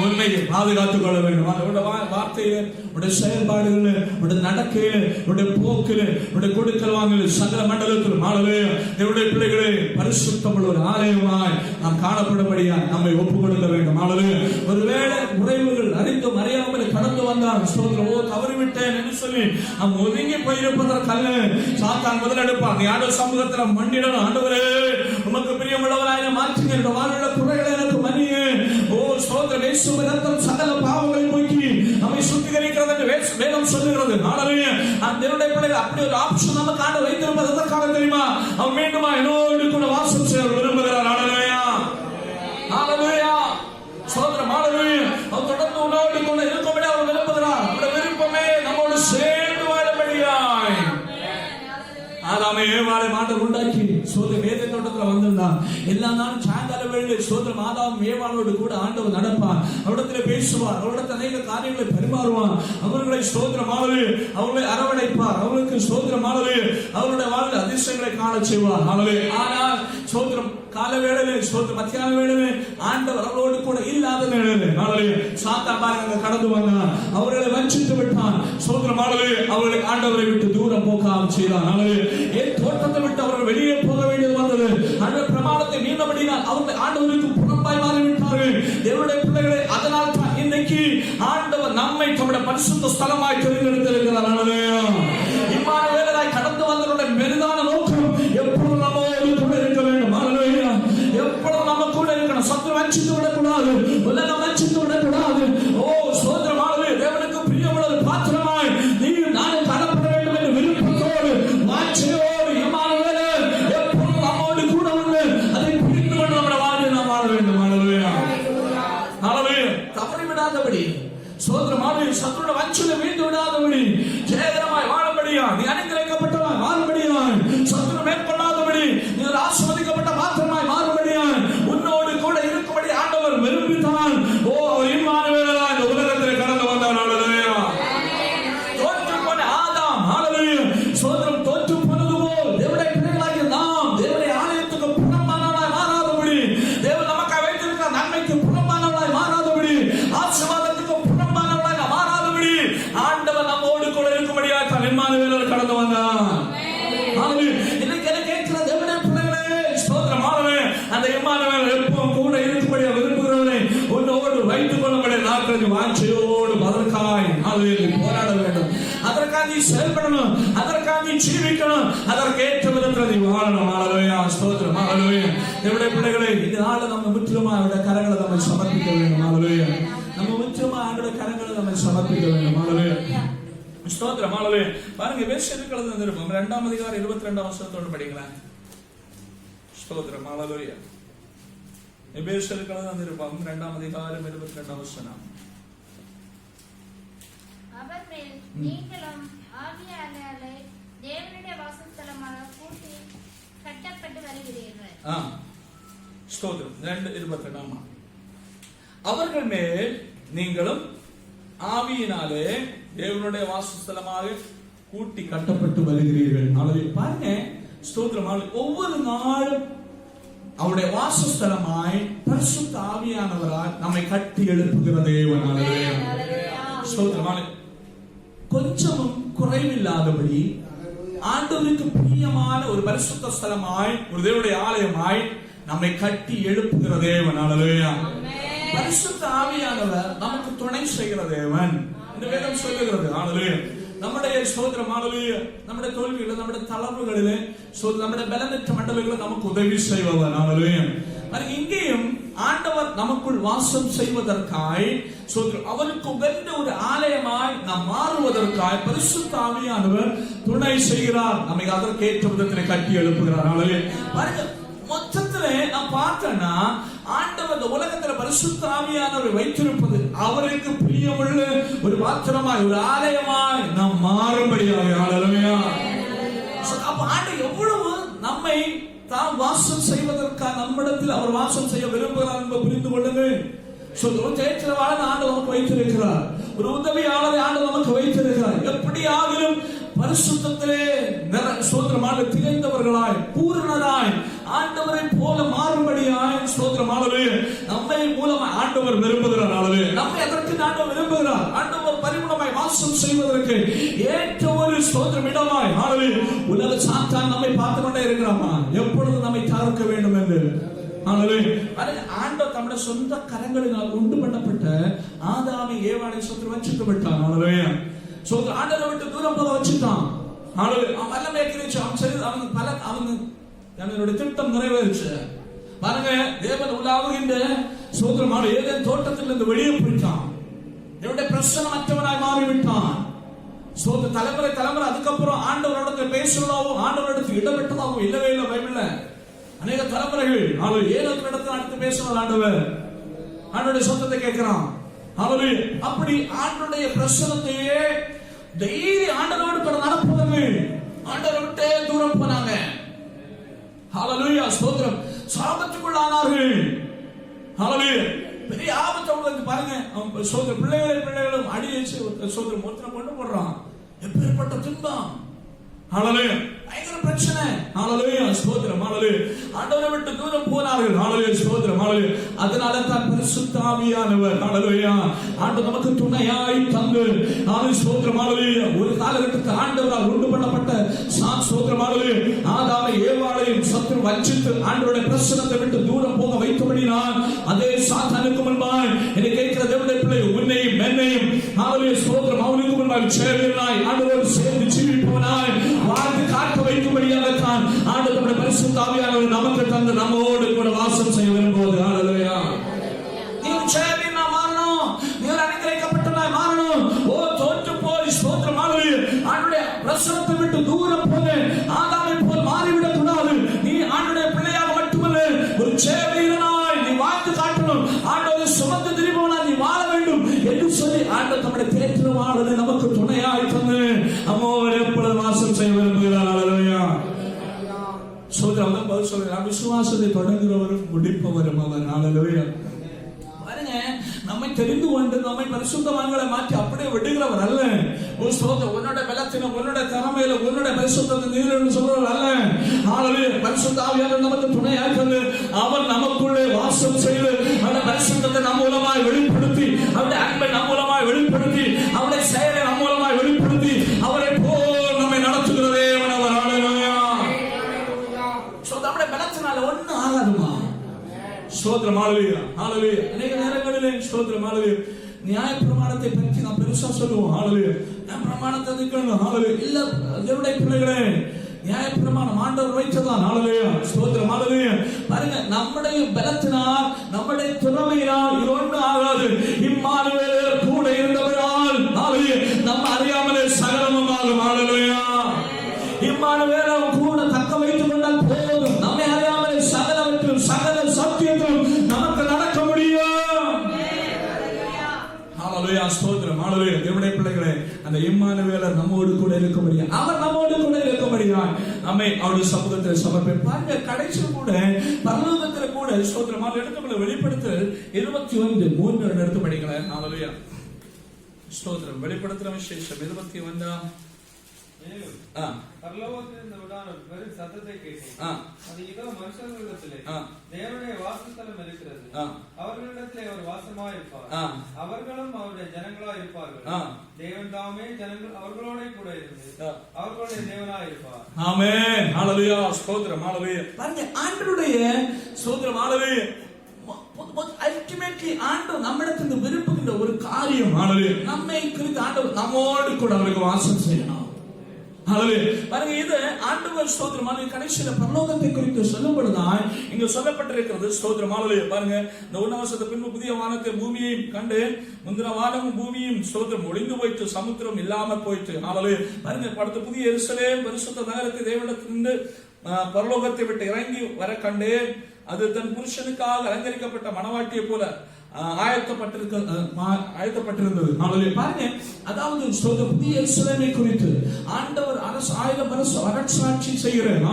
உண்மையை பாதுகாத்துக் கொள்ள வேண்டும். அவருடைய வார்த்தையில, உடைய செயல்பாடுகள், உடைய நடக்கையில, உடைய போக்கில, உடைய கொடுக்கல் வாங்கல சகல மண்டலத்தில். ஹல்லேலூயா. தேவனுடைய பிள்ளைகளே பரிசுத்தமுள்ள ஒரு ஆலயமாய் நாம் காணப்படும்படியாய் நம்மை ஒப்புக் கொடுக்க வேண்டும். ஹல்லேலூயா. ஒருவேளை உறைவுகள் அறிந்தும் அறியாமல் கடந்து வந்தால் ஸ்தோத்திரம். தவறிவிட்டேன் என்று சொல்லி நாம் ஒதுங்கி போயிருப்பதற்கல்ல சாத்தான் முதலெடுப்பான். நீ ஆண்டவர் சமூகத்தில் மண்டிடணும். ஆண்டவரே உமக்கு பிரியமுள்ளவராய் மாற்றுங்க. இந்த வாழ்வுள்ள குறைகளை எனக்கு மன்னியே. ஓ ஸ்தோத்திரம். இயேசுவின் இரத்தம் சகல பாவங்களை போக்கி நம்மை சுத்திகரிக்கிறது என்று வேதம் சொல்லுகிறது. ஹல்லேலூயா. அந்த தேவனுடைய பிள்ளைகள் அப்படி ஒரு ஆப்ஷன் நமக்கு ஆண்டு வைத்திருப்பது எதற்காக தெரியுமா? அவன் மீண்டுமா என்னோடு கூட வாசம் செய்ய விரும்புகிறார். ஹல்லேலூயா. ஹல்லேலூயா. ஸ்தோத்திரம். ஹல்லேலூயா. அவன் தொடர்ந்து உன்னோடு கூட இருக்கும்படி அவர் விரும்புகிறார். அவருடைய விருப்பமே நம்மோடு சேர்ந்து வாழும்படியாய். ஆதாமே ஏவாளை ஆண்டவர் உண்டாக்கி சோதரம் ஏதேன் தோட்டத்துல வந்திருந்தான். எல்லா நாளும் சாயங்கால வேளை சோதரம் ஆதாம் ஏவாளோடு கூட ஆண்டவர் நடப்பார், அவரிடத்துல பேசுவார், அவரிடத்தில் அநேக காரியங்களை பரிமாறுவார், அவர்களை சோதரமானது அவர்களை அரவணைப்பார், அவர்களுக்கு சோதரமானது அவருடைய வாழ்வில் அதிர்ஷ்டங்களை காண செய்வார். ஆனால் சோதரம் கால வேளையிலே சோதரம் மத்தியான வேளையிலே ஆண்டவர் அவரோடு கூட இல்லாத வேளையிலே சாத்தான் பாருங்க கடந்து வந்தான், அவர்களை வஞ்சித்து விட்டான். சோதரமானது அவர்களை ஆண்டவரை விட்டு தூரம் போக்காமல் செய்தான். என் தோட்டத்தை விட்டு அவர்கள் வெளியே போக வேண்டியது வந்தது. ஆண்டவர் பிரமாணத்தை மீறினபடியால் அவர்கள் ஆண்டவருக்கு புறம்பாய் மாறிவிட்டார்கள். தேவனுடைய பிள்ளைகளை, அதனால் தான் இன்னைக்கு ஆண்டவர் நம்மை தம்முடைய பரிசுத்த ஸ்தலமாய் தெரிந்தெடுத்திருக்கிறார். இம்மானுவேலராய் கடந்து வந்தவருடைய மெரிதான நோக்கம் எப்பொழுது நம்மோடு கூட இருக்க வேண்டும். எப்பொழுது நம்ம கூட இருக்கணும். சத்துரு வஞ்சித்து விடக்கூடாது, உலகம் வஞ்சித்து விடக்கூடாது. ஓ சோதரமானது தேவனுக்கு பிரியமுள்ளது பாத்திரமாய் நீயும் நானும் காணப்பட வேண்டும் என்று விருப்பத்தோடு வாஞ்சையோடு இம்மானுவேலே எப்பொழுது நம்மோடு கூட வந்து அதை புரிந்து கொண்டு நம்முடைய வாழ்வில் நாம் வாழ வேண்டும். தவறி விடாதபடி சோதரமானது சத்துருடைய வஞ்சில வீழ்ந்து விடாதபடி ஜெயகரமாய் வாழபடியா நீ அனுகிரகிக்கப்பட்டவன் மாறுபடியா சத்துரு மேற்கொள்ளாதபடி நீ ஒரு ஆசீர்வதிக்கப்பட்ட பாத்திரமாய் மாறுபடியா உன்னோடு கூட இருக்கும்படி ஆண்டவர் விரும்பித்தான். ஓ அவர் இம்மானுவேலா இந்த உலகத்தில் கடந்து வந்தார். தோற்று போன ஆதாம் சோதரம் தோற்று போனது போல் தேவனுடைய பிள்ளைகளாகிய நாம் தேவனுடைய ஆலயத்துக்கு புறம்பானவளாய் மாறாதபடி, தேவன் நமக்காக வைத்திருக்கிற நன்மைக்கு புறம்பானவளாய் மாறாதபடி, ஆசீர்வாதத்துக்கு புறம்பானவளாய் மாறாதபடி ஆண்டவர் நம்மோடு கூட இருக்கும்படியாக தான் இம்மானுவேலர் கடந்து வந்தார். இன்னைக்கு என்ன கேட்கிற தேவனுடைய பிள்ளைகளே, ஸ்தோத்திரமானவே அந்த இம்மானுவேலர் எப்பவும் கூட இருக்கும்படியாக விரும்புகிறவனை உன்னோடு வைத்துக் கொள்ளும்படி நாட்களுக்கு வாஞ்சையோடு அதற்காய் போராட வேண்டும், அதற்காக நீ செயல்படணும், அதற்காக நீ ஜீவிக்கணும், அதற்கேற்ற விதத்தில் நீ வாழணும். ஸ்தோத்திரம். தேவனுடைய பிள்ளைகளை, இந்த நாள் நம்ம முற்றிலுமா அவருடைய கரங்களை நம்ம சமர்ப்பிக்க வேண்டும். நம்ம முற்றிலுமா அவருடைய கரங்களை நம்ம சமர்ப்பிக்க வேண்டும். ஸ்தோத்திரம். பாருங்க, எபேசியருக்கு எழுதின நிருபம் 2ஆம் அதிகாரம் 22ஆம் வசனத்தோடு படிக்கலாம். ஸ்தோத்திரம். எபேசியருக்கு எழுதின நிருபம் 2ஆம் அதிகாரம் 22ஆம் வசனம். அவர்கள் நீங்களும் ஆவியானவரை தேவனுடைய வாசஸ்தலமாக கூட்டி கட்டப்பட்டு வருகிறீர்கள். ஸ்தோத்திரம். 2:22. அவர்கள் மேல் நீங்களும் ஆவியினாலே தேவனுடைய வாசஸ்தலமாக கூட்டி கட்டப்பட்டு வருகிறீர்கள். பாருங்க, ஸ்தோத்திரம். ஒவ்வொரு நாளும் அவருடைய வாசஸ்தலமாய் பரிசுத்த ஆவியானவரால் நம்மை கட்டி எழுப்புகிற தேவன். ஸ்தோத்திரம். கொஞ்சமும் குறைவில்லாதபடி ஆண்டவருக்கு பிரியமான ஒரு பரிசுத்த ஸ்தலமாய் ஒரு தேவனுடைய ஆலயமாய் நம்மை கட்டி எழுப்புகிற தேவன். பரிசுத்த ஆவியானவர் நமக்கு துணை செய்கிற தேவன் இந்த வேதம் சொல்லுகிறது. நம்முடைய ஸ்தோத்திரம், நம்முடைய தோல்விகளில், நம்முடைய தளர்வுகளிலே, நம்முடைய பலனற்ற மண்டலங்களில் நமக்கு உதவி செய்பவர். இங்கேயும் ஆண்டவர் நமக்குள் வாசம் செய்வதற்காய் அவருக்கு உகந்த ஒரு ஆலயமாய் நாம் மாறுவதற்காய் பரிசுத்த ஆவியானவர் துணை செய்கிறார். நம்மை அதற்கேற்ற விதத்தில் கட்டி எழுப்புகிறார். மொத்தத்திலே நாம் பார்த்தோம்னா ஆண்டவர் இந்த உலகத்துல பரிசுத்த ஆவியானவரை வைத்திருப்பது அவருக்கு பிரியமுள்ள ஒரு பாத்திரமாய் ஒரு ஆலயமாய் நாம் மாறும்படியாக. அப்ப ஆண்டவர் எவ்வளவு நம்மை தான் வாசம் செய்வதற்காக நம்மிடத்தில் அவர் வாசம் செய்ய விரும்புகிறார் என்பதை புரிந்து கொள்ளுங்கள். ஜெயத்திரவாளன் ஆண்டவர் நமக்கு வைத்திருக்கிறார், ஒரு உதவியாளரை ஆண்டவர் நமக்கு வைத்திருக்கிறார். எப்படி ஆகிலும் பரிசுத்தத்திலே ஸ்தோத்திரமாக திகழ்ந்தவர்களாய் பூரணராய் ஆண்டவரை போல மாறும்படியாய் ஸ்தோத்திரமானது நம்மை மூலமாய் ஆண்டவர் விரும்புகிறார். நம்மை அதற்கு ஆண்டவர் விரும்புகிறார். ஆண்டவர் பரிபூரணமாய் வாசம் செய்வதற்கு ஏற்ற ஒரு ஸ்தோத்திரம் இடமாய் உலக சாத்தான் நம்மை பார்த்து கொண்டே இருக்கிறாமா, எப்பொழுது நம்மை தாக்க வேண்டும் என்று. ஆண்டவர் தம்முடைய சொந்த கரங்களினால் உண்டு பண்ணப்பட்ட ஆதாமை ஏவாளை சொத்து வச்சுட்டு விட்டான். ஆண்டவரை விட்டு தூரம் போக வச்சுட்டான். அவனுடைய திட்டம் நிறைவேறுச்சு. பாருங்க, தேவன் உலாவுகின்ற சோதரமான ஏதேன் தோட்டத்திலிருந்து வெளியே போயிட்டான். என்னுடைய பிரசன்னம் அற்றவனாய் மாறிவிட்டான். தலைமுறை தலைமுறை அதுக்கப்புறம் ஆண்டவரிடத்தில் பேசுவதாகவும் ஆண்டவரிடத்தில் இடம்பெற்றதாகவும் இல்லவே இல்லை பைபிள்ல. அநேக தலைமுறைகள் ஏதோடத்தில் அடுத்து பேசுவார் ஆண்டவர், ஆண்டவருடைய சொந்தத்தை கேட்கிறான். அப்படி ஆண்டவருடைய பிரசனத்தையே டெய்லி ஆண்டவரோடு கூட நடப்பதற்கு ஆண்டவரை விட்டே தூரம் போனாங்க. ஹalleluya ஸ்தோத்திரம். சாபத்துக்குள்ளானார்கள். ஹalleluya. பெரிய ஆபத்து அவங்களுக்கு பாருங்க. சோதர பிள்ளைகளும் அடி வச்சு சோதரம் ஒருத்தனை கொண்டு போடுறான். எப்பேற்பட்ட துன்பம். ஹalleluya. பயங்கர பிரச்சனை. ஹalleluya ஸ்தோத்திரம். ஹalleluya. ஆண்டவரை விட்டு தூரம் போனார்கள். ஹalleluya ஸ்தோத்திரம். ஹalleluya. அதனால தான் பரிசுத்த ஆவியானவர் ஹalleluya ஆண்டவர் நமக்கு துணையாய் தந்து ஹalleluya ஸ்தோத்திரம். ஹalleluya. ஒரு காலகட்டத்தில் ஆண்டவரால் உண்டு பண்ணப்பட்ட ஸ்தோத்திரம். ஹalleluya. ஆதாமை ஏவாளையும் சத்துரு வஞ்சித்து ஆண்டவருடைய பிரசன்னத்தை விட்டு தூரம் போக வைத்தபடினால் அதே சாத்தானுக்கு முன்பாய் என்னை கேட்கிற தேவனுடைய பிள்ளை உன்னையும் என்னையும் ஹalleluya ஸ்தோத்திரம் அவனுக்கு முன்பாய் சேர்ந்தாய் ஆண்டவரோடு சேர்ந்து ஜீவிப்பவனாய் வாழ்ந்து காக்க வைக்கும்படியாகத்தான் ஆண்டவர் நம்முடைய பரிசுத்த ஆவியானவர் நமக்கு தந்து நம்மோடு கூட வாசம் செய்ய வரும்போது ஹalleluya நீ சேவினா மாறணும். நீ அனுகிரகிக்கப்பட்டவனாய் மாறணும். ஓ தோற்று போய் ஸ்தோத்திரம். ஹalleluya ஆண்டவருடைய பிரசன்னத்தை விட்டு தூரம் போக ஆதாமை போல் மாறிவிடக் கூடாது. நீ ஆண்டவருடைய பிள்ளையாக மட்டுமல்ல ஒரு சேவகனாய் நீ வாழ்ந்து காட்டணும். ஆண்டவரை சுமந்து திரிபவனாய் நீ வாழ வேண்டும் என்று சொல்லி ஆண்டவர் நம்முடைய தேற்றவாளனை நமக்கு துணையாய் தந்து நம்மோடு எப்பொழுது வாசம் செய்ய விரும்புகிறார். ஹalleluya சோதரம் தான் பதில் சொல்றார். விசுவாசத்தை தொடங்குகிறவரும் முடிப்பவரும் அவர். ஹalleluya பாருங்க, நம்மை தெரிந்து கொண்டு நம்மை பரிசுத்தவான்களை மாற்றி அப்படியே விடுகிறவர் அல்ல. ஒரு சோதரம் உன்னோட பலத்தின உன்னோட திறமையில உன்னோட பரிசுத்தத்தை நீர் சொல்றவர் அல்ல. ஹalleluya பரிசுத்த ஆவியானவர் நமக்கு துணையாக தந்து அவர் நமக்குள்ளே வாசம் செய்து அந்த பரிசுத்தத்தை நம் மூலமாய் வெளிப்படுத்தி அவருடைய அன்பை நம் மூலமாய் வெளிப்படுத்தி அவருடைய செயலை நம் மூலமாய் வெளிப்படுத்தி அவரை போல் நம்மை நடத்துகிறதே அவர். ஹalleluya நம்முடைய பலத்தினால ஒண்ணு ஆகாதுமா. ஸ்தோத்திரம். ஹalleluya ஹalleluya. அநேக நேரங்களிலே ஸ்தோத்திரம். ஹalleluya நியாயப்பிரமாணத்தை பற்றி நாம் பெருசா சொல்லுவோம். ஹalleluya நியாயப்பிரமாணத்தை நிக்கணும். ஹalleluya இல்ல தேவனுடைய பிள்ளைகளே நியாயப்பிரமாணம் ஆண்டவர் வைத்ததான். ஹalleluya ஸ்தோத்திரம். ஹalleluya பாருங்க, நம்முடைய பலத்தினால் நம்முடைய திறமையினால் இது ஒண்ணு ஆகாது. இம்மானுவேல் கூட இருந்தவரால் ஹalleluya நம்ம அறியாமலே சகலமும் ஆகும். ஹalleluya இம்மானுவேல் கூட தக்க வைத்துக் கொண்டால் போதும். நம்மை அறியாமலே சகலவற்றும் சகல சத்தியத்திலும் நமக்கு நடக்க முடியும். ஹalleluya ஸ்தோத்திரம். ஹalleluya தேவனுடைய பிள்ளைகளே அந்த இம்மானுவேலர் நம்மோடு கூட இருக்க முடியும். அவர் நம்மோடு கூட இருக்க முடியும். நம்மை அவருடைய சமூகத்தில் சமர்ப்பிப்பாங்க. கடைசியில் கூட பரலோகத்தில் கூட ஸ்தோத்திரம். எடுத்துக்கொள்ள வெளிப்படுத்தல் 21:3 எடுத்து படிக்கலாம். ஹalleluya ஸ்தோத்திரம். வெளிப்படுத்துற விசேஷம் 21 பரலோகத்திலிருந்து உண்டான ஒரு பெரும் சத்தத்தை கேட்டேன். அது இதோ மனுஷர்களிடத்திலே தேவனுடைய வாசஸ்தலம் இருக்கிறது. அவர்களிடத்திலே அவர் வாசமாய் இருப்பார். அவர்களும் அவருடைய ஜனங்களாய் இருப்பார்கள். தேவன் தாமே ஜனங்கள் அவர்களோட கூட இருந்து அவர்களுடைய தேவனாய் இருப்பார். ஆமென். ஹalleluya ஸ்தோத்திரம். ஹalleluya பாருங்க, ஆண்டவருடைய ஸ்தோத்திரம். ஹalleluya அல்டிமேட்லி ஆண்டவர் நம்மிடத்திலிருந்து விரும்புகின்ற ஒரு காரியம். ஹalleluya நம்மை குறித்து ஆண்டவர் நம்மோடு கூட அவருக்கு வாசம் செய்யணும். பாருங்க, இது ஆண்டவர் ஸ்தோத்திரம். கடைசியில பரலோகத்தை குறித்து சொல்லப்படுதான் இங்க சொல்லப்பட்டிருக்கிறது. ஸ்தோத்திரம். பாருங்க, இந்த 1 வருஷத்து பின்பு புதிய வானத்தை பூமியையும் கண்டு முந்தின வானமும் பூமியும் ஸ்தோத்திரம் ஒளிந்து போயிட்டு சமுத்திரம் இல்லாம போயிட்டு. பாருங்க, அடுத்த புதிய எருசலேம் பரிசுத்த நகரத்தை தேவனிடத்திலிருந்து பரலோகத்தை விட்டு இறங்கி வர கண்டு அது தன் புருஷனுக்காக அலங்கரிக்கப்பட்ட மணவாட்டியை போல ஆயத்தப்பட்டிருந்தது. பாருங்க, அதாவது புதிய எருசலேமை குறித்து ஆண்டவர் அரசாட்சி செய்கிறார்.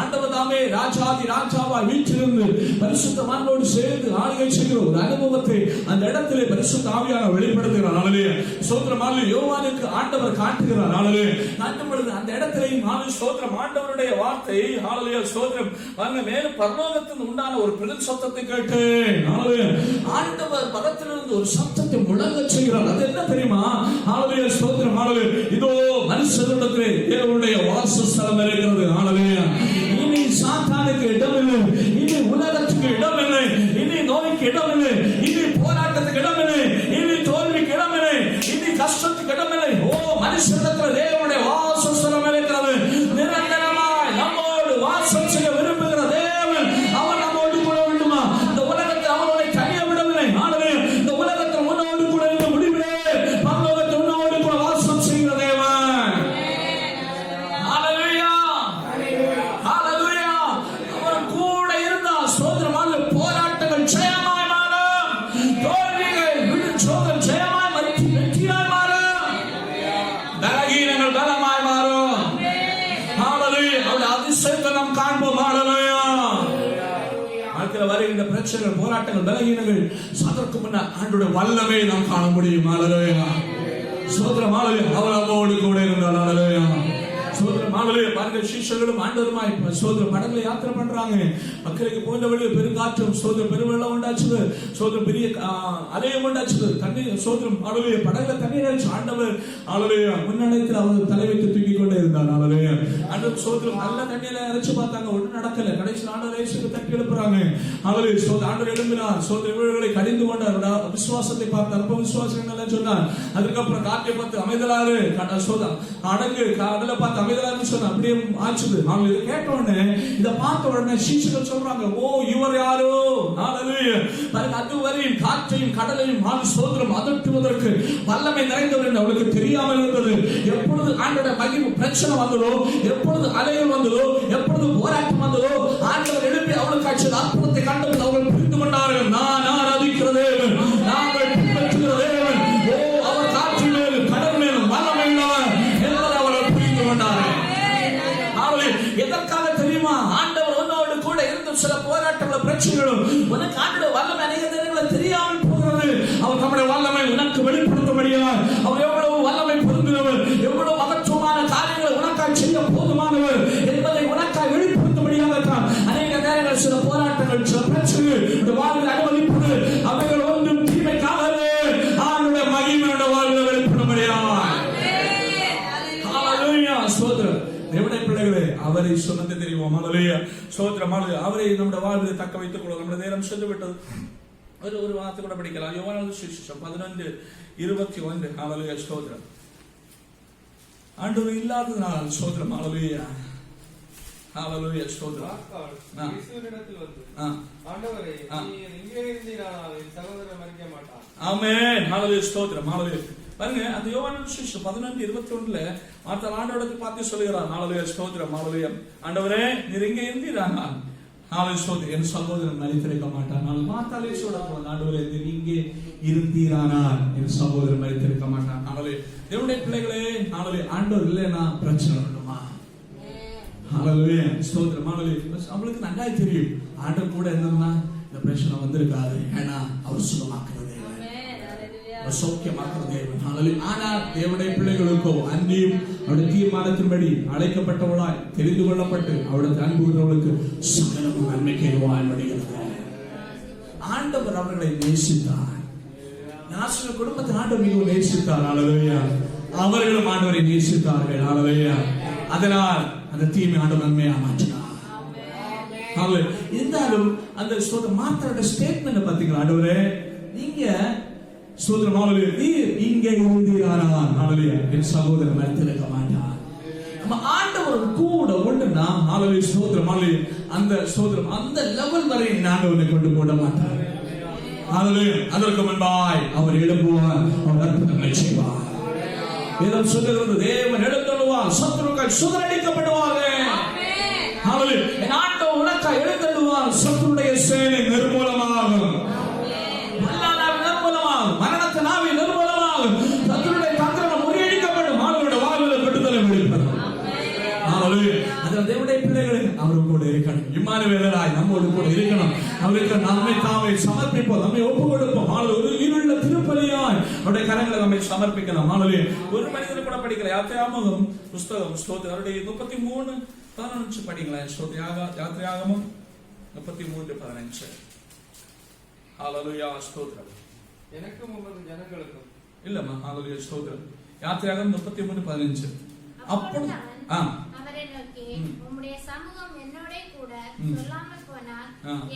ஆண்டவர் தாமே ராஜாதி ராஜாவாய் வீற்றிருந்து பரிசுத்தவான்களோடு சேர்ந்து ஆளுகை செய்கிற ஒரு அனுபவத்தை அந்த இடத்திலே பரிசுத்த ஆவியானவர் வெளிப்படுத்துகிறார். ஸ்தோத்திரம். யோவானுக்கு ஆண்டவர் காட்டுகிறார். காட்டும் பொழுது அந்த இடத்திலேயும் ஸ்தோத்திரம் ஆண்டவருடைய வார்த்தை ஸ்தோத்திரம் மேலும் பரலோகத்தில் உண்டான ஒரு பெரும் சத்தத்தை கேட்டு ஆண்டவர் பரத்திலிருந்து ஒரு சத்தத்தை முழங்க செய்கிறார். அது என்ன தெரியுமா? ஹalleluya ஸ்தோத்திரம். ஹalleluya இதோ மனுஷரிடத்திலே தேவனுடைய வாசஸ்தலம் இருக்கிறது. ஹalleluya இனி சாத்தானுக்கு இடமில்லை, இனி உலகத்துக்கு இடமில்லை, இனி நோய்க்கு இடமில்லை, இனி போராட்டத்துக்கு இடமில்லை, இனி தோல்விக்கு இடமில்லை, இனி கஷ்டத்துக்கு இடமில்லை. ஓ மனுஷரிடத்தில் தேவனுடைய வாசஸ்தலம் இருக்கிறது. நிரந்தரமாய் நம்மோடு வாசம் செய்ய விரும்புகிற தேவன் அவர் நம்மோடு கூட வேண்டுமா? இந்த உலகத்தில் அவனுடைய தனிய விடவில்லை. இந்த உலகத்தில் உன்னோடு கூட இருக்க முடிவில்லை. பரலோகத்தில் உன்னோடு கூட வாசம் செய்கிற தேவன். ஹalleluya ஹalleluya அவர் கூட இருந்தால் ஸ்தோத்திரமான போராட்டங்கள் ஜெயமாய் மாறும். தோல்விகள் விடுச்சோகம் ஜெயமாய் வெற்றியாய் மாறும். பலகீன பிரச்சனைகள், போராட்டங்கள், பலகீனங்கள், அதற்கு முன்ன ஆண்டவருடைய வல்லமை நாம் காண முடியும். ஹல்லேலூயா. ஸ்தோத்திரம். ஹல்லேலூயா. அவர் நம்மோடு கூட இருந்தார். ஹல்லேலூயா. சோதரம். ஹல்லேலூயா. பாருங்க, சீஷர்களும் ஆண்டவருமாய் சோதரம் படகுல யாத்திரை பண்றாங்க. மக்களுக்கு போன்ற வழி பெருங்காற்றும் சோதரம் பெருவெள்ளம் உண்டாச்சுது. சோதரம் பெரிய அலையம் உண்டாச்சுது. தண்ணீர் சோதரம். ஹல்லேலூயா. படகுல தண்ணீர் ஆச்சு. ஆண்டவர் ஹல்லேலூயா முன்னடைத்தில் அவர் தலை வைத்து தூக்கி கொண்டே இருந்தார். ஹல்லேலூயா. ஆண்டவர் சோதரம் நல்ல தண்ணியில இறைச்சு பார்த்தாங்க, ஒன்றும் நடக்கல. கடைசியில் ஆண்டவர் இயேசுவை தட்டி எழுப்புறாங்க. ஹல்லேலூயா. சோதரம் ஆண்டவர் எழும்பினார். சோதரம் இவர்களை கடிந்து கொண்டார். விசுவாசத்தை பார்த்தார். ரொம்ப விசுவாசம் நல்லா சொன்னார். அதுக்கப்புறம் காற்றை பார்த்து அமைதலாறு சோதரம் அடங்கு கடலை பார்த்து அமைதலாருன்னு சொன்ன அப்படியே ஆச்சுது. அவங்க இதை கேட்ட உடனே, இதை பார்த்த உடனே சீஷர்கள் சொல்றாங்க, ஓ இவர் யாரோ. ஹல்லேலூயா. பாருங்க, அதுவரையும் காற்றையும் கடலையும் சோதரம் அதட்டுவதற்கு வல்லமை நிறைந்தவர் என்று அவளுக்கு தெரியாமல் இருந்தது. எப்பொழுது ஆண்டோட மகிமை பிரச்சனை வந்ததோ, எப்பொழுது அலைகள் வந்ததோ, எப்பொழுது போராட்டம் வந்ததோ, ஆண்டவர் எழுப்பி அவளுக்கு ஆட்சி அற்புதத்தை கண்டது அவர்கள் புரிந்து கொண்டார்கள். நான் ஆராதிக்கிற தேவன், நாங்கள் பின்பற்றுகிற தேவன், ஓ அவர் காற்று மேலும் கடல் மேலும் வல்லமை உள்ளவர் என்பதை அவர்கள் புரிந்து கொண்டார்கள். எதற்காக தெரியுமா? ஆண்டவர் உன்னோடு கூட இருந்து சில போராட்டங்களும் பிரச்சனைகளும் உனக்கு ஆண்டோட வல்லமை அநேக நேரங்களில் தெரியாமல் போகிறது. அவர் நம்முடைய வல்லமை உனக்கு வெளிப்படுத்தும்படியால் அவர் எவ்வளவு வல்லமை பொருந்தினவர், எவ்வளவு மகத்துவமான காரியங்களை உனக்காய் செய்ய போதுமானவர் என்பதை உனக்காய் வெளிப்படுத்தும்படியாகத்தான் அநேக நேரங்கள் சில போராட்டங்கள், சில பிரச்சனைகள் வாழ்வில் அனுமதிப்பது. அவைகள் ஒன்றும் தீமைக்காகவே ஆண்டோட மகிமையோட வாழ்வில் வெளிப்படும்படியாக. ஹல்லேலூயா. ஸ்தோத்திரம். தேவனுடைய பிள்ளைகளே, அவரை சொன்னது தெரியுமா? ஹல்லேலூயா. ஸ்தோத்திரம். அவரை நம்முடைய வாழ்வில் தக்க வைத்துக் கொள்ள நம்முடைய நேரம் சென்று விட்டது. ஒரு வார்த்தை கூட படிக்கலாம். யோவான் சுவிசேஷம் 11:21. ஹல்லேலூயா. ஸ்தோத்திரம். ஆண்டவர் இல்லாததனால் ஸ்தோத்திரம். ஹல்லேலூயா. ஹல்லேலூயா. ஸ்தோத்திரம். இயேசுவினிடத்தில் வந்து, ஆண்டவரே, நீர் இங்கே இருந்தீரானால் என் சகோதரன் மரிக்க மாட்டான். ஆமென். ஹல்லேலூயா. ஸ்தோத்திரம். ஹல்லேலூயா. பாருங்க, அந்த யோவான் சுவிசேஷம் 11:21 மார்த்தாள் ஆண்டவரை பார்த்து சொல்லுகிறார். ஹல்லேலூயா. ஸ்தோத்திரம். ஹல்லேலூயா. ஆண்டவரே, நீர் இங்கே இருந்தீரானால் என் சகோதரன் மரித்திருக்க மாட்டான். மார்த்தாள் இயேசுவோட ஆண்டவரே, நீர் இங்கே இருந்தீரானால் என் சகோதரன் மரித்திருக்க மாட்டான். ஹல்லேலூயா. தேவனுடைய பிள்ளைகளே, ஹல்லேலூயா. ஆண்டவர் இல்லைன்னா பிரச்சனை வருமா? ஹல்லேலூயா. ஸ்தோத்திரம். ஹல்லேலூயா. அவங்களுக்கு நல்லா தெரியும், ஆண்டவர் கூட என்னன்னா இந்த பிரச்சனை வந்திருக்காது. ஏன்னா அவர் சுகமாக்குறது, சௌக்கியமாக்குற தேவன். ஹல்லேலூயா. ஆனால் தேவனுடைய பிள்ளைகளுக்கோ அன்னியும் அவருடைய தீர்மானத்தின்படி அழைக்கப்பட்டவளாய் தெரிந்து கொள்ளப்பட்டு அவருடைய அன்புகிறவர்களுக்கு சகலமும் நன்மைக்கு வாழ்வடைகிறது. ஆண்டவர் அவர்களை நேசித்தார். நாசன குடும்பத்தை ஆண்டவர் மிகவும் நேசித்தார். ஹல்லேலூயா. அவர்களும் ஆண்டவரை நேசித்தார்கள். ஹல்லேலூயா. அதனால் அந்த தீமை ஆண்டவர் நன்மையாக மாற்றினார். இருந்தாலும் அந்த மார்த்தாளோட ஸ்டேட்மெண்ட் பாத்தீங்களா? ஆண்டவரே, நீங்க சோதரம். ஹல்லேலூயா. நீர் இங்கே இருந்தீரானால் ஹல்லேலூயா என் சகோதரன் மரித்திருக்க மாட்டான். நம்ம ஆண்டவர் கூட ஒண்ணுனா ஹல்லேலூயா. ஸ்தோத்திரம். ஹல்லேலூயா. அந்த ஸ்தோத்திரம் அந்த லெவல் வரை ஆண்டவரை கொண்டு போட மாட்டார். ஹல்லேலூயா. அதற்கு முன்பாய் அவர் எழுப்புவார், அவர் அற்புதங்களை செய்வார். வேதம் சொல்லுகிறது, தேவன் எழுந்தருளுவார், சத்துருக்கள் சுதறடிக்கப்படுவார்கள். ஹல்லேலூயா. என் ஆண்டவர் உனக்காய் எழுந்தருளுவார், சத்துருடைய சேனை நிர்மூலமாகும், மரணத்தை நாவி நிர்மூலமாகும், சத்துருடைய தந்திரம் முறியடிக்கப்படும், ஆண்டவருடைய வாழ்வில் விடுதலை வெளிப்படும். தேவனுடைய பிள்ளைகளை அவரு கூட இருக்கணும். இம்மானுவேலராய் நம்மோடு கூட இருக்கணும். அவருக்கு நம்மை தாமே சமர்ப்பிப்போம், நம்மை ஒப்பு கொடுப்போம். ஒரு உயிருள்ள திருப்பலியாய் அவருடைய கரங்களை நம்மை சமர்ப்பிக்கலாம். ஒரு மனிதன் கூட படிக்கல. யாத்திராகமம் புஸ்தகம் ஸ்தோத்திரம் அவருடைய 33:15 படிங்களா? யாத்திராகமம் 33:15. ஹல்லேலூயா. ஸ்தோத்திரம். எனக்கும் உமது ஜனங்களுக்கும் இல்லம்மா. ஹல்லேலூயா. ஸ்தோத்திரம். யாத்திராகமம் 33:15. அப்பொழுது அவரை நோக்கி, உம்முடைய சமூகம் என்னோட கூட சொல்லாமல் போனால்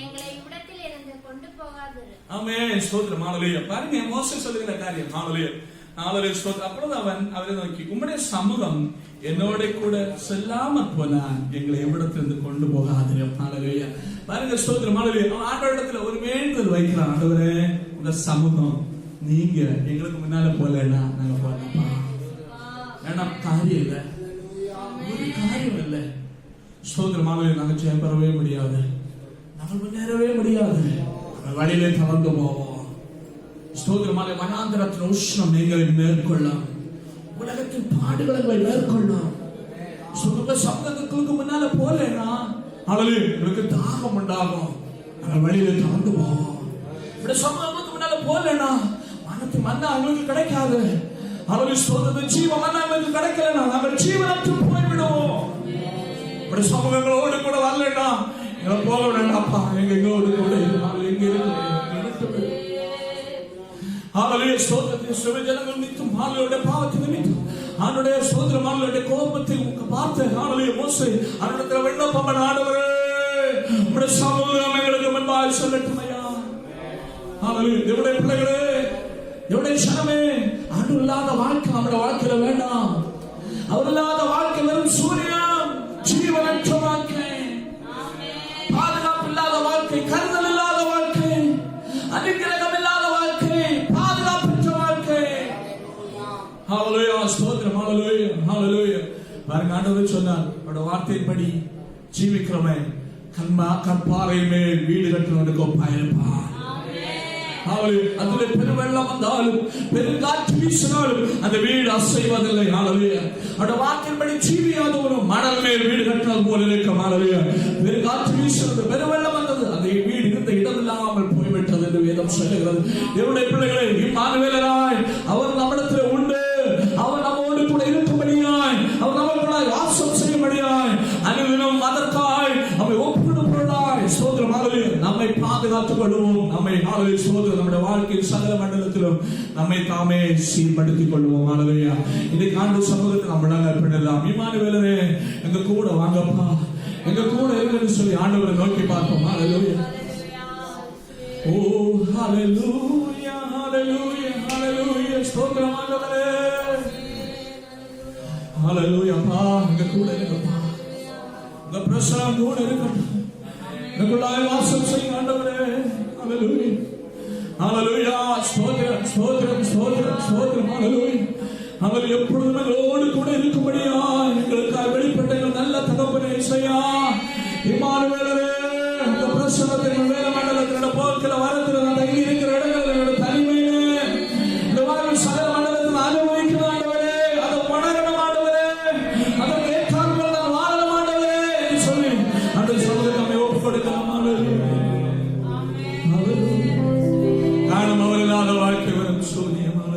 எங்களை இவ்விடத்தில் இருந்து கொண்டு போகாதிரு. ஆமென். ஸ்தோத்திரம். ஹல்லேலூயா. பாருங்க, மோசே சொல்லுகிற காரியம். ஹல்லேலூயா. ஹல்லேலூயா. ஸ்தோத்திரம். அப்பொழுது அவரை நோக்கி, உம்முடைய சமூகம் என்னோட கூட செல்லாமல் போனால் எங்களை இவ்விடத்திலிருந்து கொண்டு போகாதிரு. ஹல்லேலூயா. பாருங்க, ஸ்தோத்திரம். ஹல்லேலூயா. ஆண்டவரிடத்துல ஒரு வேண்டுதல் வைக்கிறான். ஆண்டவரே, உங்க சமூகம் நீங்க எங்களுக்கு முன்னால போலன்னா நாங்க போறோம்ப்பா. ஏன்னா காரியம் இல்லை, ஒரு காரியம் இல்லை. ஸ்தோத்திரமாக நாங்கள் ஜெயம் பெறவே முடியாது, நாங்கள் முன்னேறவே முடியாது, நாங்கள் வழியிலே கலந்து போவோம். ஸ்தோத்திரமாக வனாந்தரத்தின் உஷ்ணம் எங்களை மேற்கொள்ளும், உலகத்தின் பாடுகளை மேற்கொள்ளும். சமூகத்துக்கு முன்னால போலன்னா உங்களுக்கு தாகம் உண்டாகும். வழியில தாழ்ந்து போவோம். இப்படி சமூகத்துக்கு முன்னால போகலன்னா மனத்து மண்ணா அவங்களுக்கு கிடைக்காது. அவர்கள் சொல்றது ஜீவ மண்ணா அவங்களுக்கு கிடைக்கலன்னா நாங்கள் ஜீவனற்று போய்விடுவோம். இப்படி சமூகங்களோடு கூட வரலன்னா எங்களை போக வேண்டாம்ப்பா, எங்களோடு கூட இருந்தாலும் எங்க இருக்கு. ஆளுடைய சோதனை சுவஜனங்கள் நிமித்தம் ஆளுடைய பாவத்தை நிமித்தம் ஆளுடைய சோதனை ஆளுடைய கோபத்தை பார்த்து ஆளுடைய மோசை அவரிடத்தில் விண்ணப்பம் ஆண்டவரே உடைய சமூகம் எங்களுக்கு முன்பாக சொல்லட்டும் ஐயா. ஆளுடைய தேவனுடைய பிள்ளைகளே, தேவனுடைய சனமே, ஆண்டு இல்லாத வாழ்க்கை நம்முடைய வாழ்க்கையில வேண்டாம். அவர் இல்லாத வாழ்க்கை வெறும் சூரியன், ஜீவனற்ற வாழ்க்கை, பாதுகாப்பு இல்லாத வாழ்க்கை, கருதல் இல்லாத வாழ்க்கை, அனுக்கிரகம் இல்லாத வாழ்க்கை, பாதுகாப்பற்ற வாழ்க்கை. ஹalleluya, ஸ்தோத்திரம், ஹalleluya, ஹalleluya. பாருங்க, ஆண்டவர் சொன்னார் அவருடைய வார்த்தையின்படி ஜீவிக்கிறவன் கற்பாறை மேல் வீடு கட்டுறவனுக்கு ஒப்பாயிருப்பான். அதுல பெருவெள்ளம் வந்தாலும் பெருங்காற்று வீசினாலும் அந்த வீடு அசைவதில்லை. அவருடைய வாக்கின்படி ஜீவியாதவனும் மணல் மேல் வீடு கட்டினது போல இருக்க. பெருங்காற்று வீசினது, பெருவெள்ளம் வந்தது, அந்த வீடு இருந்த இடமில்லாமல் போய்விட்டது என்று வேதம் சொல்லுகிறது. என்னுடைய பிள்ளைகளை இம்மானுவேலராய் அவர் நம்மிடத்தில் உண்டு. அவர் நம்மோடு கூட இருக்கும்படியாய், அவர் நம்மளுக்குள்ளாய் வாசம் செய்யும்படியாய், அனுதினம் அதற்காய் நம்மை ஒப்பிடும்பொருளாய் சோதரம் நம்மை பாதுகாத்துக் கொள்வோம். நம்மை சோதரம் நம்முடைய வாழ்க்கையில் சகல மண்டலத்திலும் நம்மை தாமே சீர்படுத்திக் கொள்வோம். ஹalleluya. இன்னைக்கு ஆண்டு சமூகத்தில் நம்மளால பின்னலாம். இம்மானுவேலரே எங்க கூட வாங்கப்பா, எங்க கூட இருக்குன்னு சொல்லி ஆண்டவரை நோக்கி பார்ப்போம். ஹalleluya. ஓ ஹalleluya, ஹalleluya, ஹalleluya. ஸ்தோத்திரம் ஆண்டவரே. ஹalleluya. அப்பா எங்க கூட இருங்கப்பா, உங்க பிரசன்னம் கூட இருக்கட்டும், எங்களுக்குள்ளாய் வாசம் செய்யுங்க ஆண்டவரே. ஹalleluya, ஹalleluya. ஸ்தோத்திரம், ஸ்தோத்திரம், ஸ்தோத்திரம், ஸ்தோத்திரம். ஹalleluya. அவர் எப்பொழுதும் எங்களோடு கூட இருக்கும்படியா எங்களுக்காக வெளிப்பட்ட நல்ல தகப்பனே இசையா இம்மானுவேலரே, இந்த பிரசன்னத்தை வேத மண்டலத்தினோட போக்கில வரத்துல தங்கி இருக்கிற இடங்களோட தனிமையிலே இந்த வாழ்வு சகல மண்டலத்தில் அனுபவிக்கிற ஆண்டவரே, அதை உணரணும் ஆண்டவரே, அதற்கு ஏற்றார்கள் நான் வாழணும் ஆண்டவரே என்று சொல்லி அந்த சமூகத்தை நம்மை ஒப்புக் கொடுக்கலாம். காரணம் அவர் இல்லாத வாழ்க்கை வரும் சூரியமான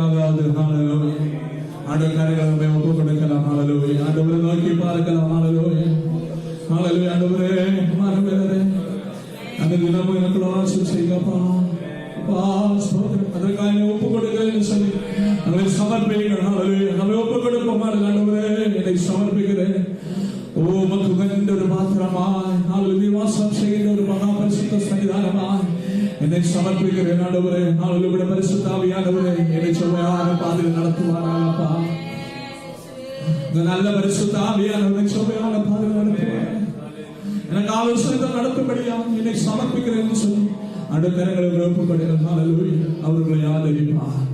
ஆகாது. ஹalleluya. ஆண்டவரே ஒப்பு கொடுக்கலாம். ஹalleluya. ஆண்டவரை நோக்கி பார்க்கலாம். ஹalleluya. ஹalleluya. ஆண்டவரே மனமேலே அந்த தினமும் எனக்கு ஆசீர்வாதம் செய்யப்பா. அப்பா ஸ்தோத்திரம். அதற்காக ஒப்பு கொடுக்கிறேன்னு சொல்லி நம்மை சமர்ப்பிக்கிறேன். ஹalleluya. நம்மை ஒப்பு கொடுப்போம். ஆண்டவரே என்னை சமர்ப்பிக்கிறேன். ஓ உமக்கு உகந்த ஒரு பாத்திரமாய் ஹalleluya வாசம் செய்கிற ஒரு மகா பரிசுத்த சன்னிதானமாய் என்னை சமர்ப்பிக்கிறேன். ஆண்டவரே ஹalleluya பரிசுத்த ஆவியானவரே என்னை செவ்வையான பாதையில் நடத்துவாராகப்பா. இந்த நல்ல பரிசுத்த ஆவியானவரை செவ்வையான பாதையில் நடத்துவார். எனக்கு ஆலோசனை நடத்தும்படியாக என்னை சமர்ப்பிக்கிறேன் சொல்லி அடுத்தரங்களை ஒப்புக்கொடுங்கள். ஹalleluya. அவர்களை ஆதரிப்பார்.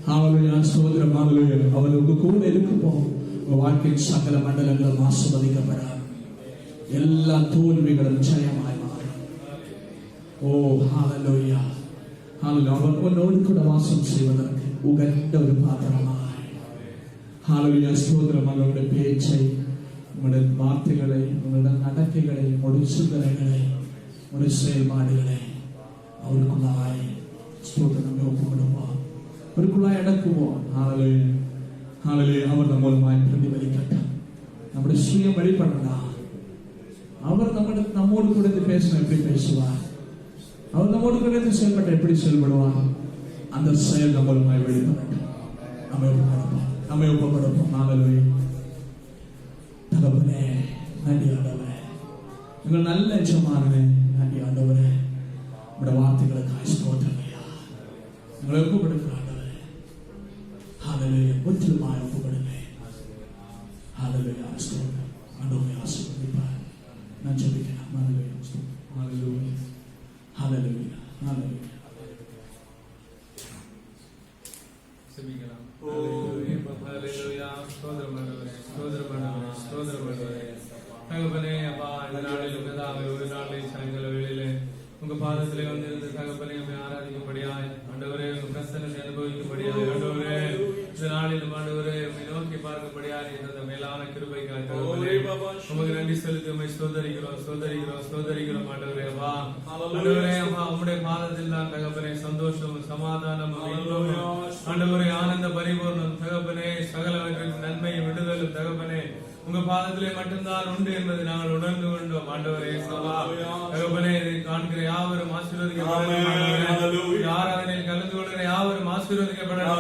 ஹalleluya. ஸ்தோத்திரம். ஹalleluya. அவருக்கு கூட இருக்குப்போம். உங்க வாழ்க்கையின் சகல மண்டலங்களும் ஆசீர்வதிக்கப்படாது. எல்லா தோல்விகளும் ஜெயமாய் மாறும். ஓ ஹalleluya. ஹalleluya. அவர் உன்னோடு கூட வாசம் செய்வதற்கு உகந்த ஒரு பாத்திரமாய். ஹalleluya. ஸ்தோத்திரம். அவருடைய பேச்சை, உங்களுடைய வார்த்தைகளை, உங்களுடைய நடக்கைகளை, உங்களுடைய சிந்தனைகளை, உங்களுடைய செயல்பாடுகளை அவருக்குள்ளாய் ஸ்தோத்திரம் ஒப்பு கொடுப்போம். அவருக்குள்ளாய் அடக்குவோம். ஹalleluya. ஹalleluya. அவர் நம்ம மூலமாய் பிரதிபலிக்கட்டும். நம்முடைய சுயம் வெளிப்படலாம். அவர் நம்மோடு கூட பேசணும். எப்படி பேசுவார்? அவர் நம்மோடு கூட செயல்பட்ட எப்படி செயல்படுவார்? அந்த செயல் நம்ம மூலமாய் வெளிப்படட்டும். நம்மை ஒப்பு கொடுப்போம். ஹalleluya. தகப்பனே நன்றி ஆண்டவரே. உங்கள் நல்ல எஜமானனே நன்றி ஆண்டவரே. உங்களுடைய வார்த்தைகளுக்காக ஸ்தோத்திரம் ஐயா. உங்களை ஒப்பு கொடுக்கிற ஆண்டவரே. ஹalleluya. முற்றிலுமாய் ஒப்பு கொடுங்க. ஹalleluya. ஸ்தோத்திரம். ஆண்டவரே ஆசீர்வதிப்பார். நான் ஜெபிக்கிறேன். ஹalleluya. ஸ்தோத்திரம். ஹalleluya. ஹalleluya. ஹalleluya. ஜெபிக்கலாம். ஹalleluya. ஹalleluya. ஸ்தோத்திரம் ஆண்டவரே. ஸ்தோத்திரம் ஆண்டவரே. ஸ்தோத்திரம் ஆண்டவரே. தகப்பனே அப்பா இந்த நாளில் உங்கதாவே ஒரு நாளில் சாயங்கால வேளையிலே உங்க பாதத்திலே வந்திருந்து தகப்பனே நம்மை ஆராதிக்கும்படியாய் ஆண்டவரே உங்க பிரசன்னத்தை அனுபவிக்கும்படியாய் ஆண்டவரே இந்த நாளிலும் ஆண்டவரே உம்மை நோக்கி பார்க்கும்படியாய் இந்த மேலான கிருபைக்காய் தகப்பனே உமக்கு நன்றி செலுத்தி உம்மை ஸ்தோத்தரிக்கிறோம் ஆண்டவரே அப்பா. ஆண்டவரே அப்பா உம்முடைய பாதத்தில் தான் தகப்பனே சந்தோஷம், சமாதானம், ஆண்டவரே ஆனந்த பரிபூர்ணம் தகப்பனே சகலவற்றின் நன்மை விடுதலும் தகப்பனே உங்க பாதத்திலே மட்டும்தான் உண்டு என்பதை நாங்கள் உணர்ந்து கொண்டோம் ஆண்டவரே. தகப்பனே இதை காண்கிற யாவரும் ஆசீர்வதிக்கப்படட்டும். ஆராதனையில் கலந்து கொள்கிற யாவரும் ஆசீர்வதிக்கப்படட்டும்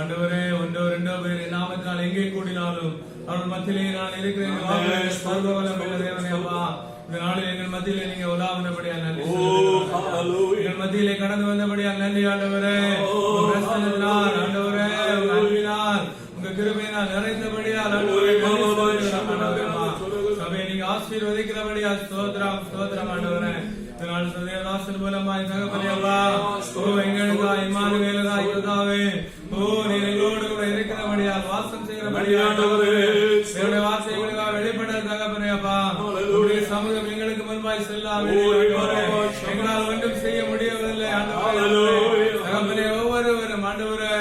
ஆண்டவரே. ஒன்றோ ரெண்டோ பேர் நாமத்தினால் எங்கே கூடினாலும் அவர்கள் மத்தியிலே நான் இருக்கிறேன். தேவனே அப்பா இந்த நாளில் எங்கள் மத்தியிலே நீங்க உலாவினபடியா நன்றி. எங்கள் மத்தியிலே கடந்து வந்தபடியா நன்றி ஆண்டவரே. ஆண்டவரே அன்பினால் உங்க கிருபையினால் நிறைந்தபடியால் சபையை நீங்க ஆசீர்வதிக்கிறபடியா ஸ்தோத்திரம் ஆண்டவரே. இதனால் தேவதாசன் மூலமாய் தகப்பனே அப்பா எங்களுக்கா இம்மானுவேலா யோதாவே நீர் எங்களோடு கூட இருக்கிறபடியால் வாசம் செய்கிறபடியால் என்னுடைய வார்த்தைகளுக்காக வெளிப்பட தகப்பனே அப்பா உங்களுடைய சமூகம் எங்களுக்கு முன்பாய் செல்லாமல் எங்களால் ஒன்றும் செய்ய முடியவில்லை ஆண்டவரே. தகப்பனே ஒவ்வொருவரும் ஆண்டவரே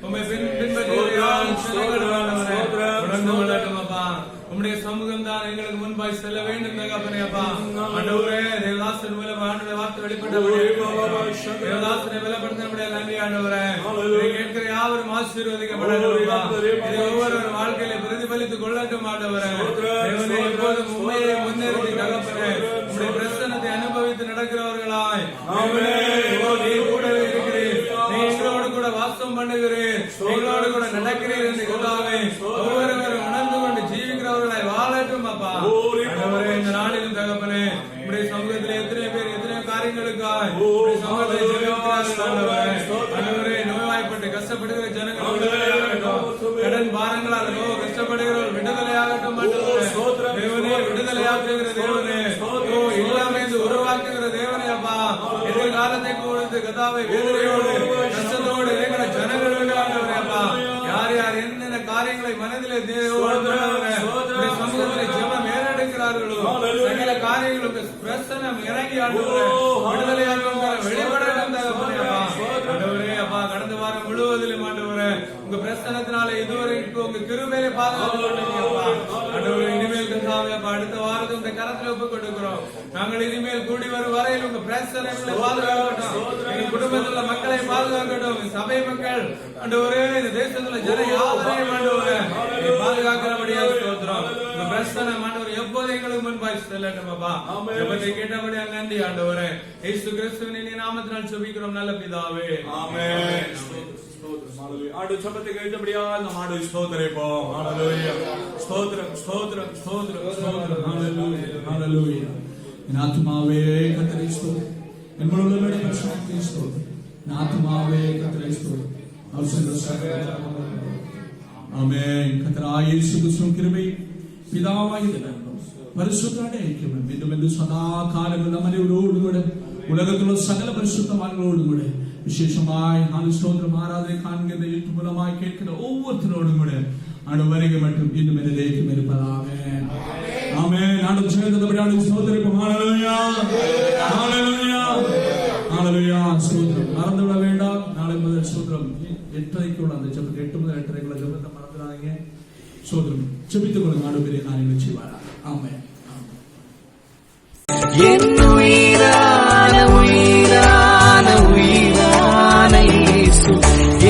உம்மை பின்பற்றி உம்முடைய சமூகம் தான் எங்களுக்கு முன்பாய் செல்ல வேண்டும் தகப்பனே அப்பா. ஆண்டவரே தேவதாசன் மூலம் ஆண்டவருடைய வார்த்தை வெளிப்பட்டபடியே தேவதாசனை பலப்படுத்தினபடியே நன்றி ஆண்டவரே. கேட்கிற யாவரும் ஆசீர்வதிக்கப்படட்டும். ஒவ்வொரு வாழ்க்கையில பிரதிபலித்துக் கொள்ளட்டும் ஆண்டவரே. தேவனே எப்போதும் உண்மையை முன்னேறி தகப்பனே உம்முடைய பிரசன்னத்தை அனுபவித்து நடக்கிறவர்களாய் கூடவே இருக்கிறேன். நீ எங்களோடு கூட வாசம் பண்ணுகிறேன், எங்களோடு கூட நடக்கிறேன் என்று சொல்லாமே ஒவ்வொருவரும் உணர்ந்து கொண்டு ஜீவிக்கிறவர்களாய் வாழட்டும் அப்பா. ஆண்டவரே இந்த நாளிலும் தகப்பனே உம்முடைய சமூகத்திலே எத்தனை பேர் எத்தனை காரியங்களுக்காய் ஆண்டவரே நோய்வாய்ப்பட்டு கஷ்டப்படுகிற ஜனங்கள் விடுதலையாகட்டும். கடன் பாரங்களால் கஷ்டப்படுகிறவர்கள் விடுதலையாகட்டும். தேவனே விடுதலையாக்குகிற தேவனே எல்லாமே உருவாக்குகிற தேவனே அப்பா. எதிர்காலத்தை கொடுத்து கதாவை வேதனையோடு கஷ்டத்தோடு இருக்கிற ஜனங்களுக்கு ஆண்டவரே அப்பா யார் யார் என்னென்ன காரியங்களை மனதிலே சமூகத்திலே ஜெபம் ஏறெடுக்கிறார்களோ சகல காரியங்களுக்கு பிரசன்னம் இறங்கி ஆண்டவரே விடுதலையாக வெளிப்பட ஆண்டவரே அப்பா. கடந்த வாரம் முழு முழுவதிலும் ஆண்டவரே உங்க பிரசன்னத்தினால இதுவரைக்கும் உங்க கிருபையில பாதுகாப்பு இனிமேல் அடுத்த வாரத்தை உங்க கரத்துல ஒப்புக் கொடுக்கிறோம். நாங்கள் இனிமேல் கூடி வரும் வரையில் உங்க பிரசன்னங்களை பாதுகாக்கட்டும், எங்க குடும்பத்துல மக்களை பாதுகாக்கட்டும், சபை மக்கள் ஆண்டவரே இந்த தேசத்துல ஜன யாவரையும் ஆண்டவரே பாதுகாக்கிறபடியா ஸ்தோத்திரம். உங்க பிரசன்னம் ஆண்டவரே எப்போது எங்களுக்கு முன்பாய் செல்லட்டும் அப்பா. ஜெபத்தை கேட்டபடியா நன்றி ஆண்டவரே. இயேசு கிறிஸ்துவின் நாமத்தினால் ஜெபிக்கிறோம் நல்ல பிதாவே, ஆமென். ஆண்டு ஜெபத்தை கேட்டபடியா நம்ம ஆண்டு ஸ்தோத்திரிப்போம். ஹalleluya, ஸ்தோத்திரம் ஸ்தோத்திரம் ஸ்தோத்திரம் ஸ்தோத்திரம். ஹalleluya ஹalleluya. என் ஆத்துமாவே கர்த்தரை ஸ்தோத்திரி, என் முழு உள்ளமே பரிசுத்தத்தை ஸ்தோத்திரி. என் ஆத்துமாவே கர்த்தரை ஸ்தோத்திரி. ஆமென். கர்த்தராகிய இயேசு கிறிஸ்துவின் கிருபை, பிதாவாகிய தேவன் പരിശുദ്ധരുടെ ഐക്യം വീണ്ടും സദാകാലം നമ്മളോടും കൂടെ ഉലകത്തിലുള്ള സകല പരിശുദ്ധവാന്കളോടും കൂടെ വിശേഷമായി സ്തോത്രം ആരാധന കാണുന്ന മൂലമായി കേൾക്കുന്ന ഓരോരുത്തരോടും കൂടെ വരിക മറ്റും ഇന്നും എന്നിലേക്കും ഇരുപ്പതാമേ. ആമേൻ. ആണ്ടും ചേർന്നവരാണ് സ്തോത്രം. Hallelujah hallelujah hallelujah. സ്തോത്രം മറന്നുവിട വേண்டாം. നാളെ മുതൽ സ്തോത്രം 8:30 அந்த ஜெபம் 8 முதல் 8:30 ஜெபத்தை மறந்துடாதீங்க. ஸ்தோத்திரம். ஜெபித்துக் கொள்ளுங்க. ஆண்டு பெரிய காரியங்களை செய்வாரா. ஆமென். என் உயிரான உயிரான உயிரான இயேசு,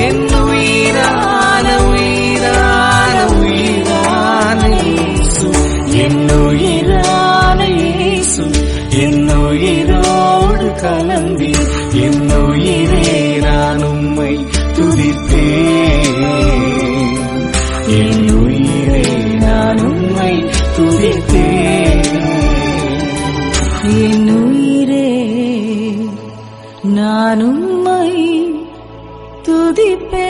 என் உயிரான உயிரான உயிரான இயேசு, என் உயிரான இயேசு, என் உயிரோடு கலந்தி என் உயிரே நான் உம்மை துதித்தேன், என் உயிரே நான் உம்மை துதித்தேன், என் உயிரே நான் உம்மை துதிப்பேன்.